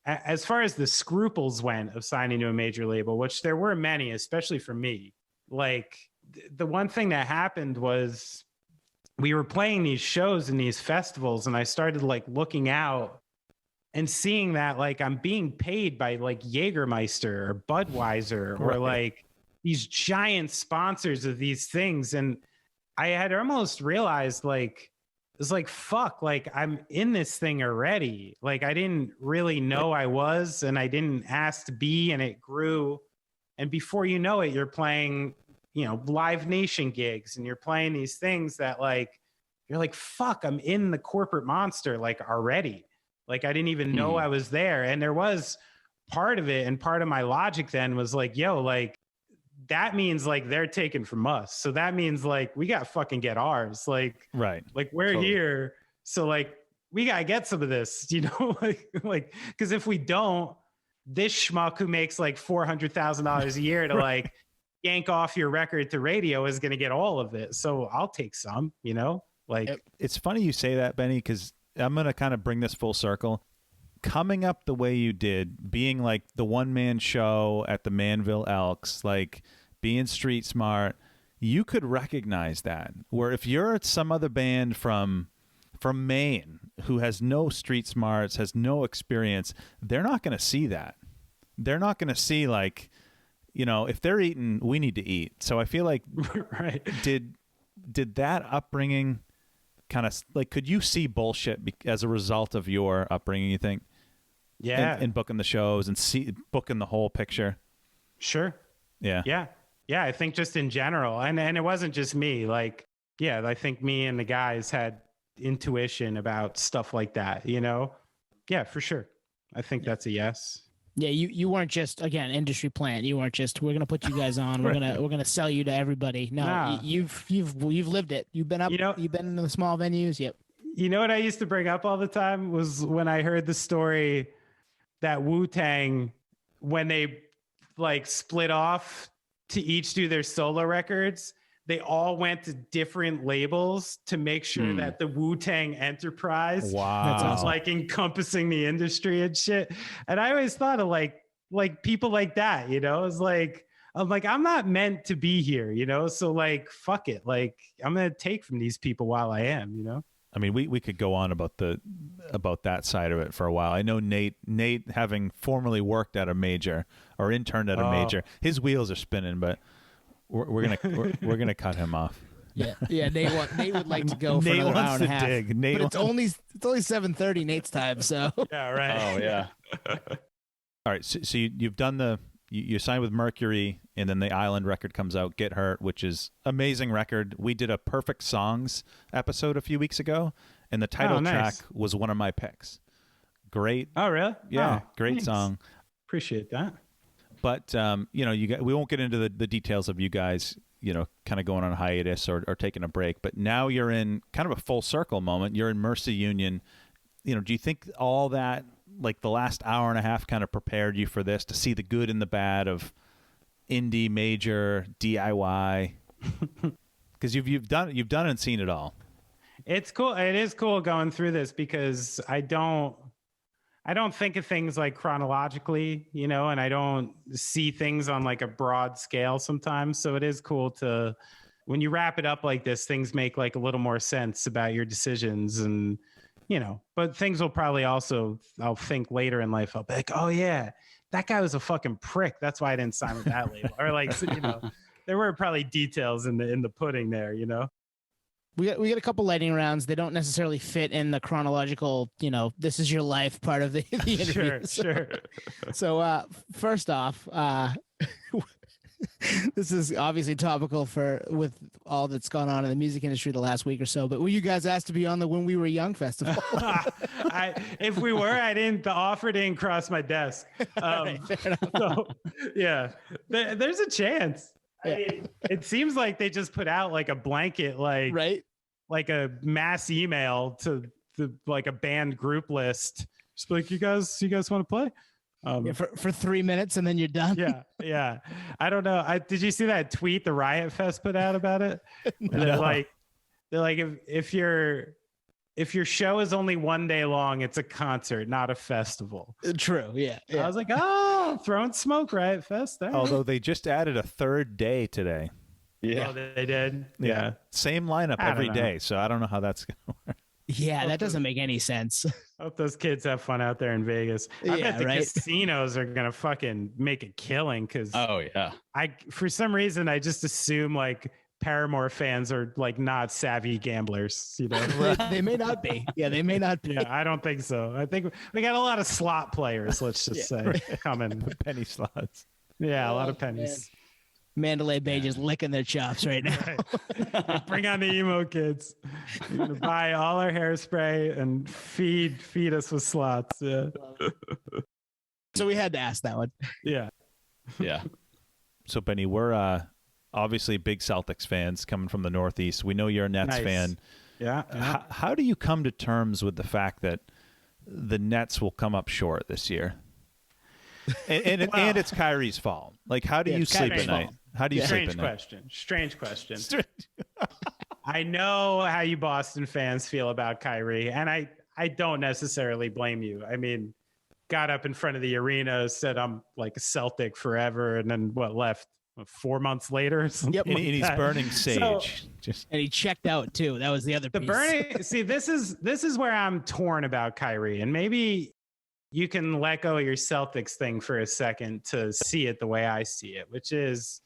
S4: as far as the scruples went of signing to a major label, which there were many, especially for me, like the one thing that happened was we were playing these shows and these festivals, and I started like looking out and seeing that like I'm being paid by like Jägermeister or Budweiser or like these giant sponsors of these things. And I had almost realized like, it's like, fuck, like I'm in this thing already. Like I didn't really know I was, and I didn't ask to be, and it grew. And before you know it, you're playing, you know, Live Nation gigs, and you're playing these things that like, you're like, fuck, I'm in the corporate monster like already. Like I didn't even know I was there. And there was part of it, and part of my logic then was like, yo, like that means like they're taken from us. So that means like we got to fucking get ours. Like,
S2: Right.
S4: Like we're
S1: Totally.
S4: here. So like we got to get some of this, you know, like, cause if we don't, this schmuck who makes like $400,000 a year to like yank off your record to radio is going to get all of it. So I'll take some, you know, like.
S2: It's funny you say that, Benny, because I'm going to kind of bring this full circle. Coming up the way you did, being like the one-man show at the Manville Elks, like being street smart, you could recognize that. Where if you're at some other band from Maine who has no street smarts, has no experience, they're not going to see that. They're not going to see like, you know, if they're eating, we need to eat. So I feel like,
S4: Right.
S2: Did that upbringing kind of like, could you see bullshit as a result of your upbringing, you think?
S4: Yeah.
S2: In booking the shows and booking the whole picture.
S4: Sure.
S2: Yeah.
S4: Yeah. Yeah. I think just in general, and it wasn't just me. Like, yeah, I think me and the guys had intuition about stuff like that, you know? Yeah, for sure. I think that's a yes.
S3: Yeah, you weren't just, again, industry plant. You weren't just, we're gonna put you guys on. We're gonna sell you to everybody. No,
S4: Nah.
S3: you've lived it. You've been up.
S4: You know-
S3: you've been in the small venues. Yep.
S4: You know what I used to bring up all the time was when I heard the story that Wu-Tang, when they like split off to each do their solo records, they all went to different labels to make sure that the Wu-Tang enterprise
S2: Wow.
S4: was like encompassing the industry and shit. And I always thought of like people like that, you know, it's like, I'm not meant to be here, you know? So like, fuck it. Like I'm going to take from these people while I am, you know?
S2: I mean, we could go on about that side of it for a while. I know Nate, having formerly worked at a major or interned at a major, his wheels are spinning, but we're gonna cut him off.
S3: Yeah. Nate would like to go for
S2: Nate
S3: another hour
S2: wants
S3: and a
S2: to
S3: half.
S2: dig. Nate
S3: But it's only 7:30 Nate's time. So
S4: Yeah, right.
S1: Oh yeah.
S2: All right, so you've done you signed with Mercury, and then the Island record comes out, Get Hurt, which is amazing record. We did a Perfect Songs episode a few weeks ago, and the title track was one of my picks. Great.
S4: Oh, really?
S2: Yeah,
S4: Oh,
S2: great
S4: thanks.
S2: song.
S4: Appreciate that.
S2: But you know, we won't get into the details of you guys, you know, kind of going on a hiatus or taking a break. But now you're in kind of a full circle moment. You're in Mercy Union. You know, do you think all that, like the last hour and a half, kind of prepared you for this, to see the good and the bad of indie, major, DIY? Because you've done and seen it all.
S4: It's cool. It is cool going through this because I don't think of things like chronologically, you know, and I don't see things on like a broad scale sometimes. So it is cool to, when you wrap it up like this, things make like a little more sense about your decisions, and, you know, but things will probably also, I'll think later in life, I'll be like, oh yeah, that guy was a fucking prick. That's why I didn't sign with that label. Or like, so, you know, there were probably details in the pudding there, you know?
S3: we got a couple lightning rounds. They don't necessarily fit in the chronological, you know, this is your life part of the interview.
S4: Sure.
S3: So first off, this is obviously topical with all that's gone on in the music industry the last week or so, but were you guys asked to be on the When We Were Young festival?
S4: If we were, the offer didn't cross my desk.
S3: Right, fair enough.
S4: So yeah, there's a chance.
S3: Yeah.
S4: I mean, it seems like they just put out like a blanket,
S3: Right.
S4: like a mass email to like a band group list. Just like, you guys want to play?
S3: Yeah, for 3 minutes and then you're done.
S4: Yeah. I don't know. Did you see that tweet the Riot Fest put out about it? And they're like, if your show is only one day long, it's a concert, not a festival.
S3: True. Yeah.
S4: I was like, oh, throwing smoke, Riot Fest. All right.
S2: Although they just added a third day today.
S1: Yeah.
S4: Oh, they did. Yeah.
S2: Same lineup
S4: I don't
S2: every
S4: know.
S2: day. So I don't know how that's going to work.
S3: Yeah, that doesn't make any sense.
S4: Hope those kids have fun out there in Vegas. I
S3: Yeah,
S4: bet the
S3: right?
S4: casinos are gonna fucking make a killing because
S1: Oh yeah.
S4: for some reason I just assume like Paramore fans are like not savvy gamblers, you know?
S3: They may not be. Yeah, they may not be.
S4: Yeah, I don't think so. I think we got a lot of slot players, let's just say, coming.
S2: Penny slots.
S4: Yeah, a lot
S3: Oh,
S4: of pennies.
S3: Mandalay Bay just licking their chops right now.
S4: Right. Bring on the emo kids. You're gonna buy all our hairspray and feed us with slots. Yeah.
S3: So we had to ask that one.
S4: Yeah.
S1: Yeah.
S2: So Benny, we're obviously big Celtics fans coming from the Northeast. We know you're a Nets fan.
S4: Yeah.
S2: How do you come to terms with the fact that the Nets will come up short this year? And it's Kyrie's fault. Like, how do you sleep at night? How do you sleep at night?
S4: Strange question. I know how you Boston fans feel about Kyrie, and I don't necessarily blame you. I mean, got up in front of the arena, said I'm like a Celtic forever, and then left 4 months later?
S3: Yep.
S2: And he's burning sage.
S3: And he checked out too. That was the other piece.
S4: See, this is where I'm torn about Kyrie, and maybe you can let go of your Celtics thing for a second to see it the way I see it, which is,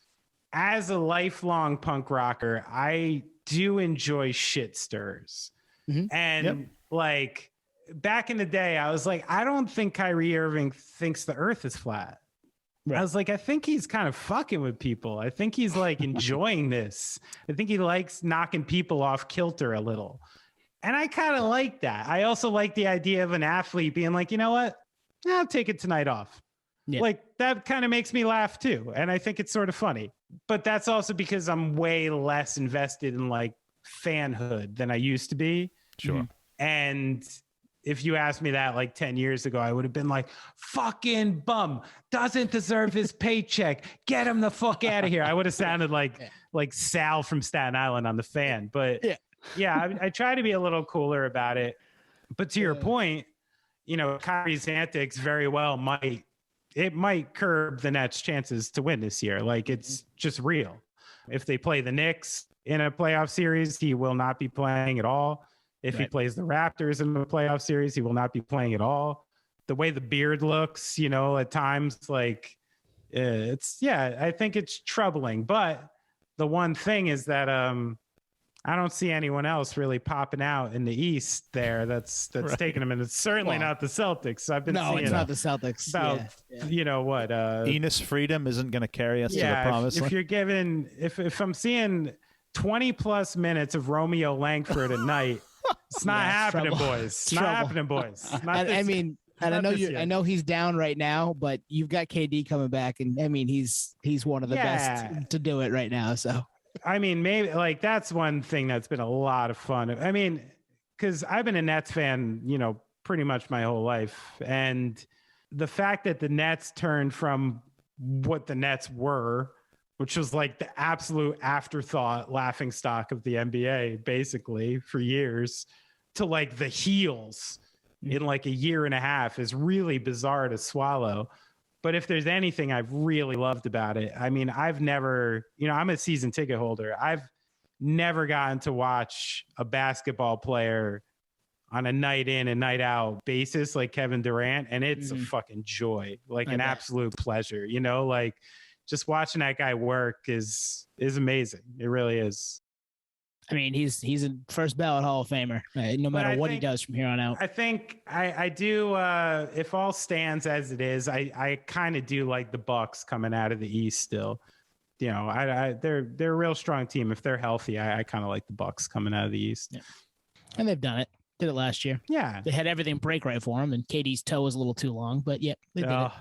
S4: as a lifelong punk rocker, I do enjoy shit stirs. Mm-hmm. And like back in the day, I was like, I don't think Kyrie Irving thinks the earth is flat. Right. I was like, I think he's kind of fucking with people. I think he's like enjoying this. I think he likes knocking people off kilter a little. And I kind of like that. I also like the idea of an athlete being like, you know what? I'll take it tonight off. Yeah. Like that kind of makes me laugh too. And I think it's sort of funny. But that's also because I'm way less invested in like fanhood than I used to be.
S2: Sure.
S4: And if you asked me that like 10 years ago, I would have been like, fucking bum, doesn't deserve his paycheck. Get him the fuck out of here. I would have sounded like Sal from Staten Island on The Fan. But yeah, I try to be a little cooler about it. But to your point, you know, Kyrie's antics very well might curb the Nets' chances to win this year. Like, it's just real. If they play the Knicks in a playoff series, he will not be playing at all. If he plays the Raptors in the playoff series, he will not be playing at all. The way the beard looks, you know, at times, like, I think it's troubling. But the one thing is that I don't see anyone else really popping out in the East there that's taking them, and it's certainly not the Celtics. I've been seeing
S3: it's not the Celtics.
S4: About you know what,
S2: Enos Freedom isn't going to carry us to the promised land.
S4: If you're given, if I'm seeing 20 plus minutes of Romeo Langford at night, it's not happening, boys. It's not happening, boys.
S3: I know he's down right now, but you've got KD coming back, and I mean he's one of the best to do it right now. So
S4: I mean, maybe like that's one thing that's been a lot of fun. I mean, because I've been a Nets fan, you know, pretty much my whole life, and the fact that the Nets turned from what the Nets were, which was like the absolute afterthought laughing stock of the NBA, basically for years, to like the heels in like a year and a half is really bizarre to swallow. But if there's anything I've really loved about it, I mean, I've never, you know, I'm a season ticket holder. I've never gotten to watch a basketball player on a night in and night out basis like Kevin Durant. And it's a fucking joy, like an absolute pleasure, you know, like just watching that guy work is amazing. It really is.
S3: I mean, he's a first ballot Hall of Famer, no matter what he does from here on out.
S4: I think I do. If all stands as it is, I kind of do like the Bucks coming out of the East still. You know, they're a real strong team. If they're healthy, I kind of like the Bucks coming out of the East. Yeah.
S3: And they've done it. Did it last year.
S4: Yeah.
S3: They had everything break right for them, and KD's toe was a little too long, but they did it.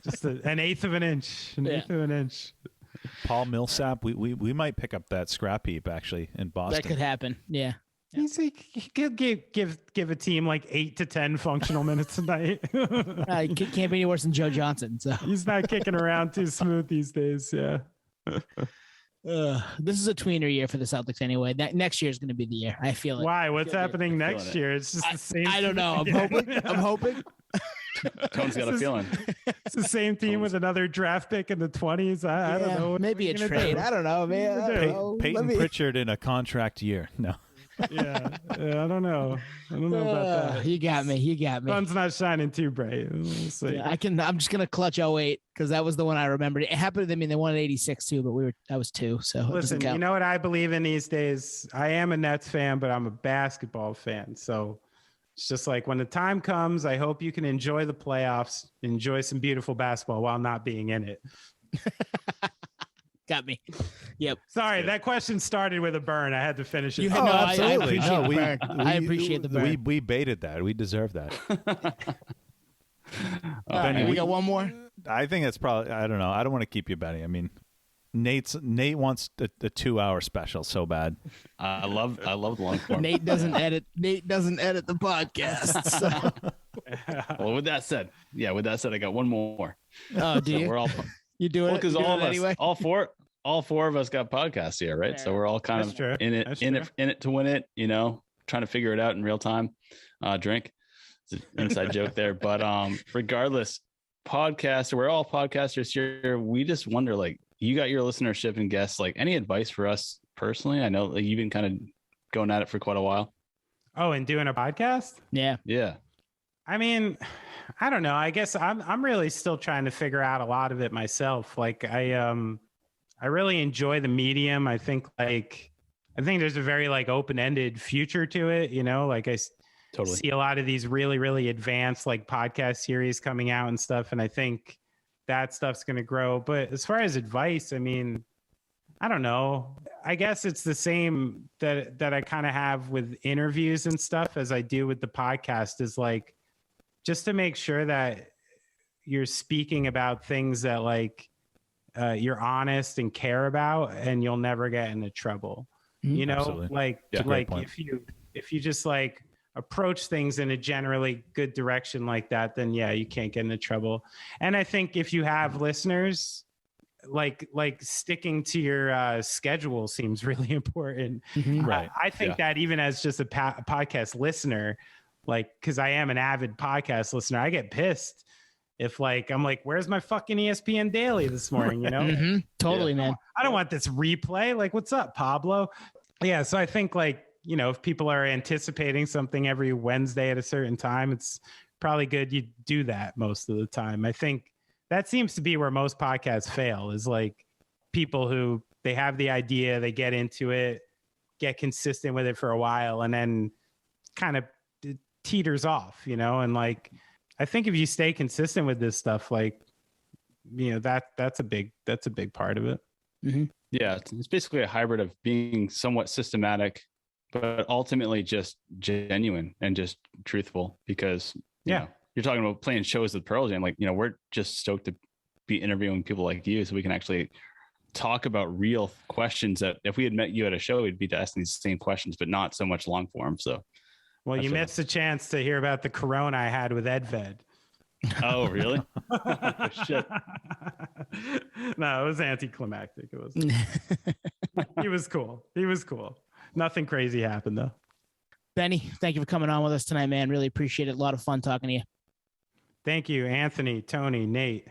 S4: Just an eighth of an inch. Eighth of an inch.
S2: Paul Millsap, we might pick up that scrap heap actually in Boston.
S3: That could happen. Yeah.
S4: He could give a team like 8 to 10 functional minutes a night.
S3: Can't be any worse than Joe Johnson. So
S4: he's not kicking around too smooth these days. Yeah.
S3: This is a tweener year for the Celtics anyway. That next year is going to be the year. I feel it.
S4: Why? What's happening next year? It's just the same.
S3: I don't know. I'm hoping.
S1: Tone's got a feeling.
S4: It's the same team with another draft pick in the 20s. I don't know.
S3: Maybe a trade. I don't know, man.
S2: Peyton Pritchard in a contract year. No.
S4: Yeah, I don't know. I don't know about that.
S3: You got me.
S4: Sun's not shining too bright. We'll see.
S3: Yeah, I'm just gonna clutch 08 because that was the one I remembered. It happened. I mean, they won in '86 too, but I was 2. So
S4: listen, you know what I believe in these days? I am a Nets fan, but I'm a basketball fan. So it's just like when the time comes, I hope you can enjoy the playoffs, enjoy some beautiful basketball while not being in it.
S3: Got me. Yep.
S4: Sorry, that question started with a burn. I had to finish it.
S2: Absolutely.
S3: I appreciate the burn.
S2: We baited that. We deserve that.
S3: Benny, we got one more.
S2: I think that's probably. I don't know. I don't want to keep you, Benny. I mean, Nate wants a 2-hour special so bad.
S1: I love the long form.
S3: Nate doesn't edit the podcast. So.
S1: Well, with that said, I got one more.
S3: Oh, do you?
S1: We're all
S3: You do it
S1: because all of us,
S3: anyway?
S1: all four of us got podcasts here, right?
S3: Fair.
S1: So we're all kind
S4: That's
S1: of
S4: true.
S1: in it to win it. Trying to figure it out in real time. Drink. It's an inside joke there, but regardless, podcasts. We're all podcasters here. We just wonder, like, you got your listenership and guests. Like, any advice for us personally? I know you've been kind of going at it for quite a while.
S4: Oh, and doing a podcast?
S3: Yeah.
S1: Yeah.
S4: I mean, I don't know. I guess I'm really still trying to figure out a lot of it myself. Like I really enjoy the medium. I think there's a very like open-ended future to it, like I
S1: Totally.
S4: see a lot of these really, really advanced like podcast series coming out and stuff. And I think that stuff's going to grow. But as far as advice, I mean, I don't know. I guess it's the same that I kind of have with interviews and stuff as I do with the podcast, is like, just to make sure that you're speaking about things that like you're honest and care about, and you'll never get into trouble.
S2: Absolutely.
S4: Like
S2: point.
S4: if you just like approach things in a generally good direction like that, then yeah, you can't get into trouble. And I think if you have listeners, like sticking to your schedule seems really important.
S2: Right.
S4: I think that even as just a podcast listener, like, because I am an avid podcast listener, I get pissed if like I'm like, where's my fucking ESPN Daily this morning?
S3: Totally, man.
S4: I don't want this replay. Like, what's up, Pablo? Yeah. So I think like, if people are anticipating something every Wednesday at a certain time, it's probably good you do that most of the time. I think that seems to be where most podcasts fail, is like people who they have the idea, they get into it, get consistent with it for a while, and then kind of teeters off, and like, I think if you stay consistent with this stuff, like, that's a big part of it.
S3: Mm-hmm.
S1: Yeah. It's basically a hybrid of being somewhat systematic, but ultimately just genuine and just truthful, because, you're talking about playing shows with Pearl Jam. Like, we're just stoked to be interviewing people like you, so we can actually talk about real questions that if we had met you at a show, we'd be asking these same questions, but not so much long form. So,
S4: well, you missed a chance to hear about the corona I had with EdVed.
S1: Oh, really? Oh, shit.
S4: No, it was anticlimactic. It was. He was cool. Nothing crazy happened though.
S3: Benny, thank you for coming on with us tonight, man. Really appreciate it. A lot of fun talking to you.
S4: Thank you, Anthony, Tony, Nate.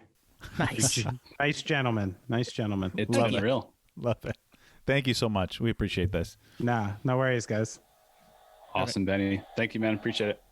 S3: Nice.
S4: Nice gentlemen.
S1: It's unreal.
S2: Love it. Thank you so much. We appreciate this.
S4: Nah, no worries, guys.
S1: Awesome, Benny. Thank you, man. Appreciate it.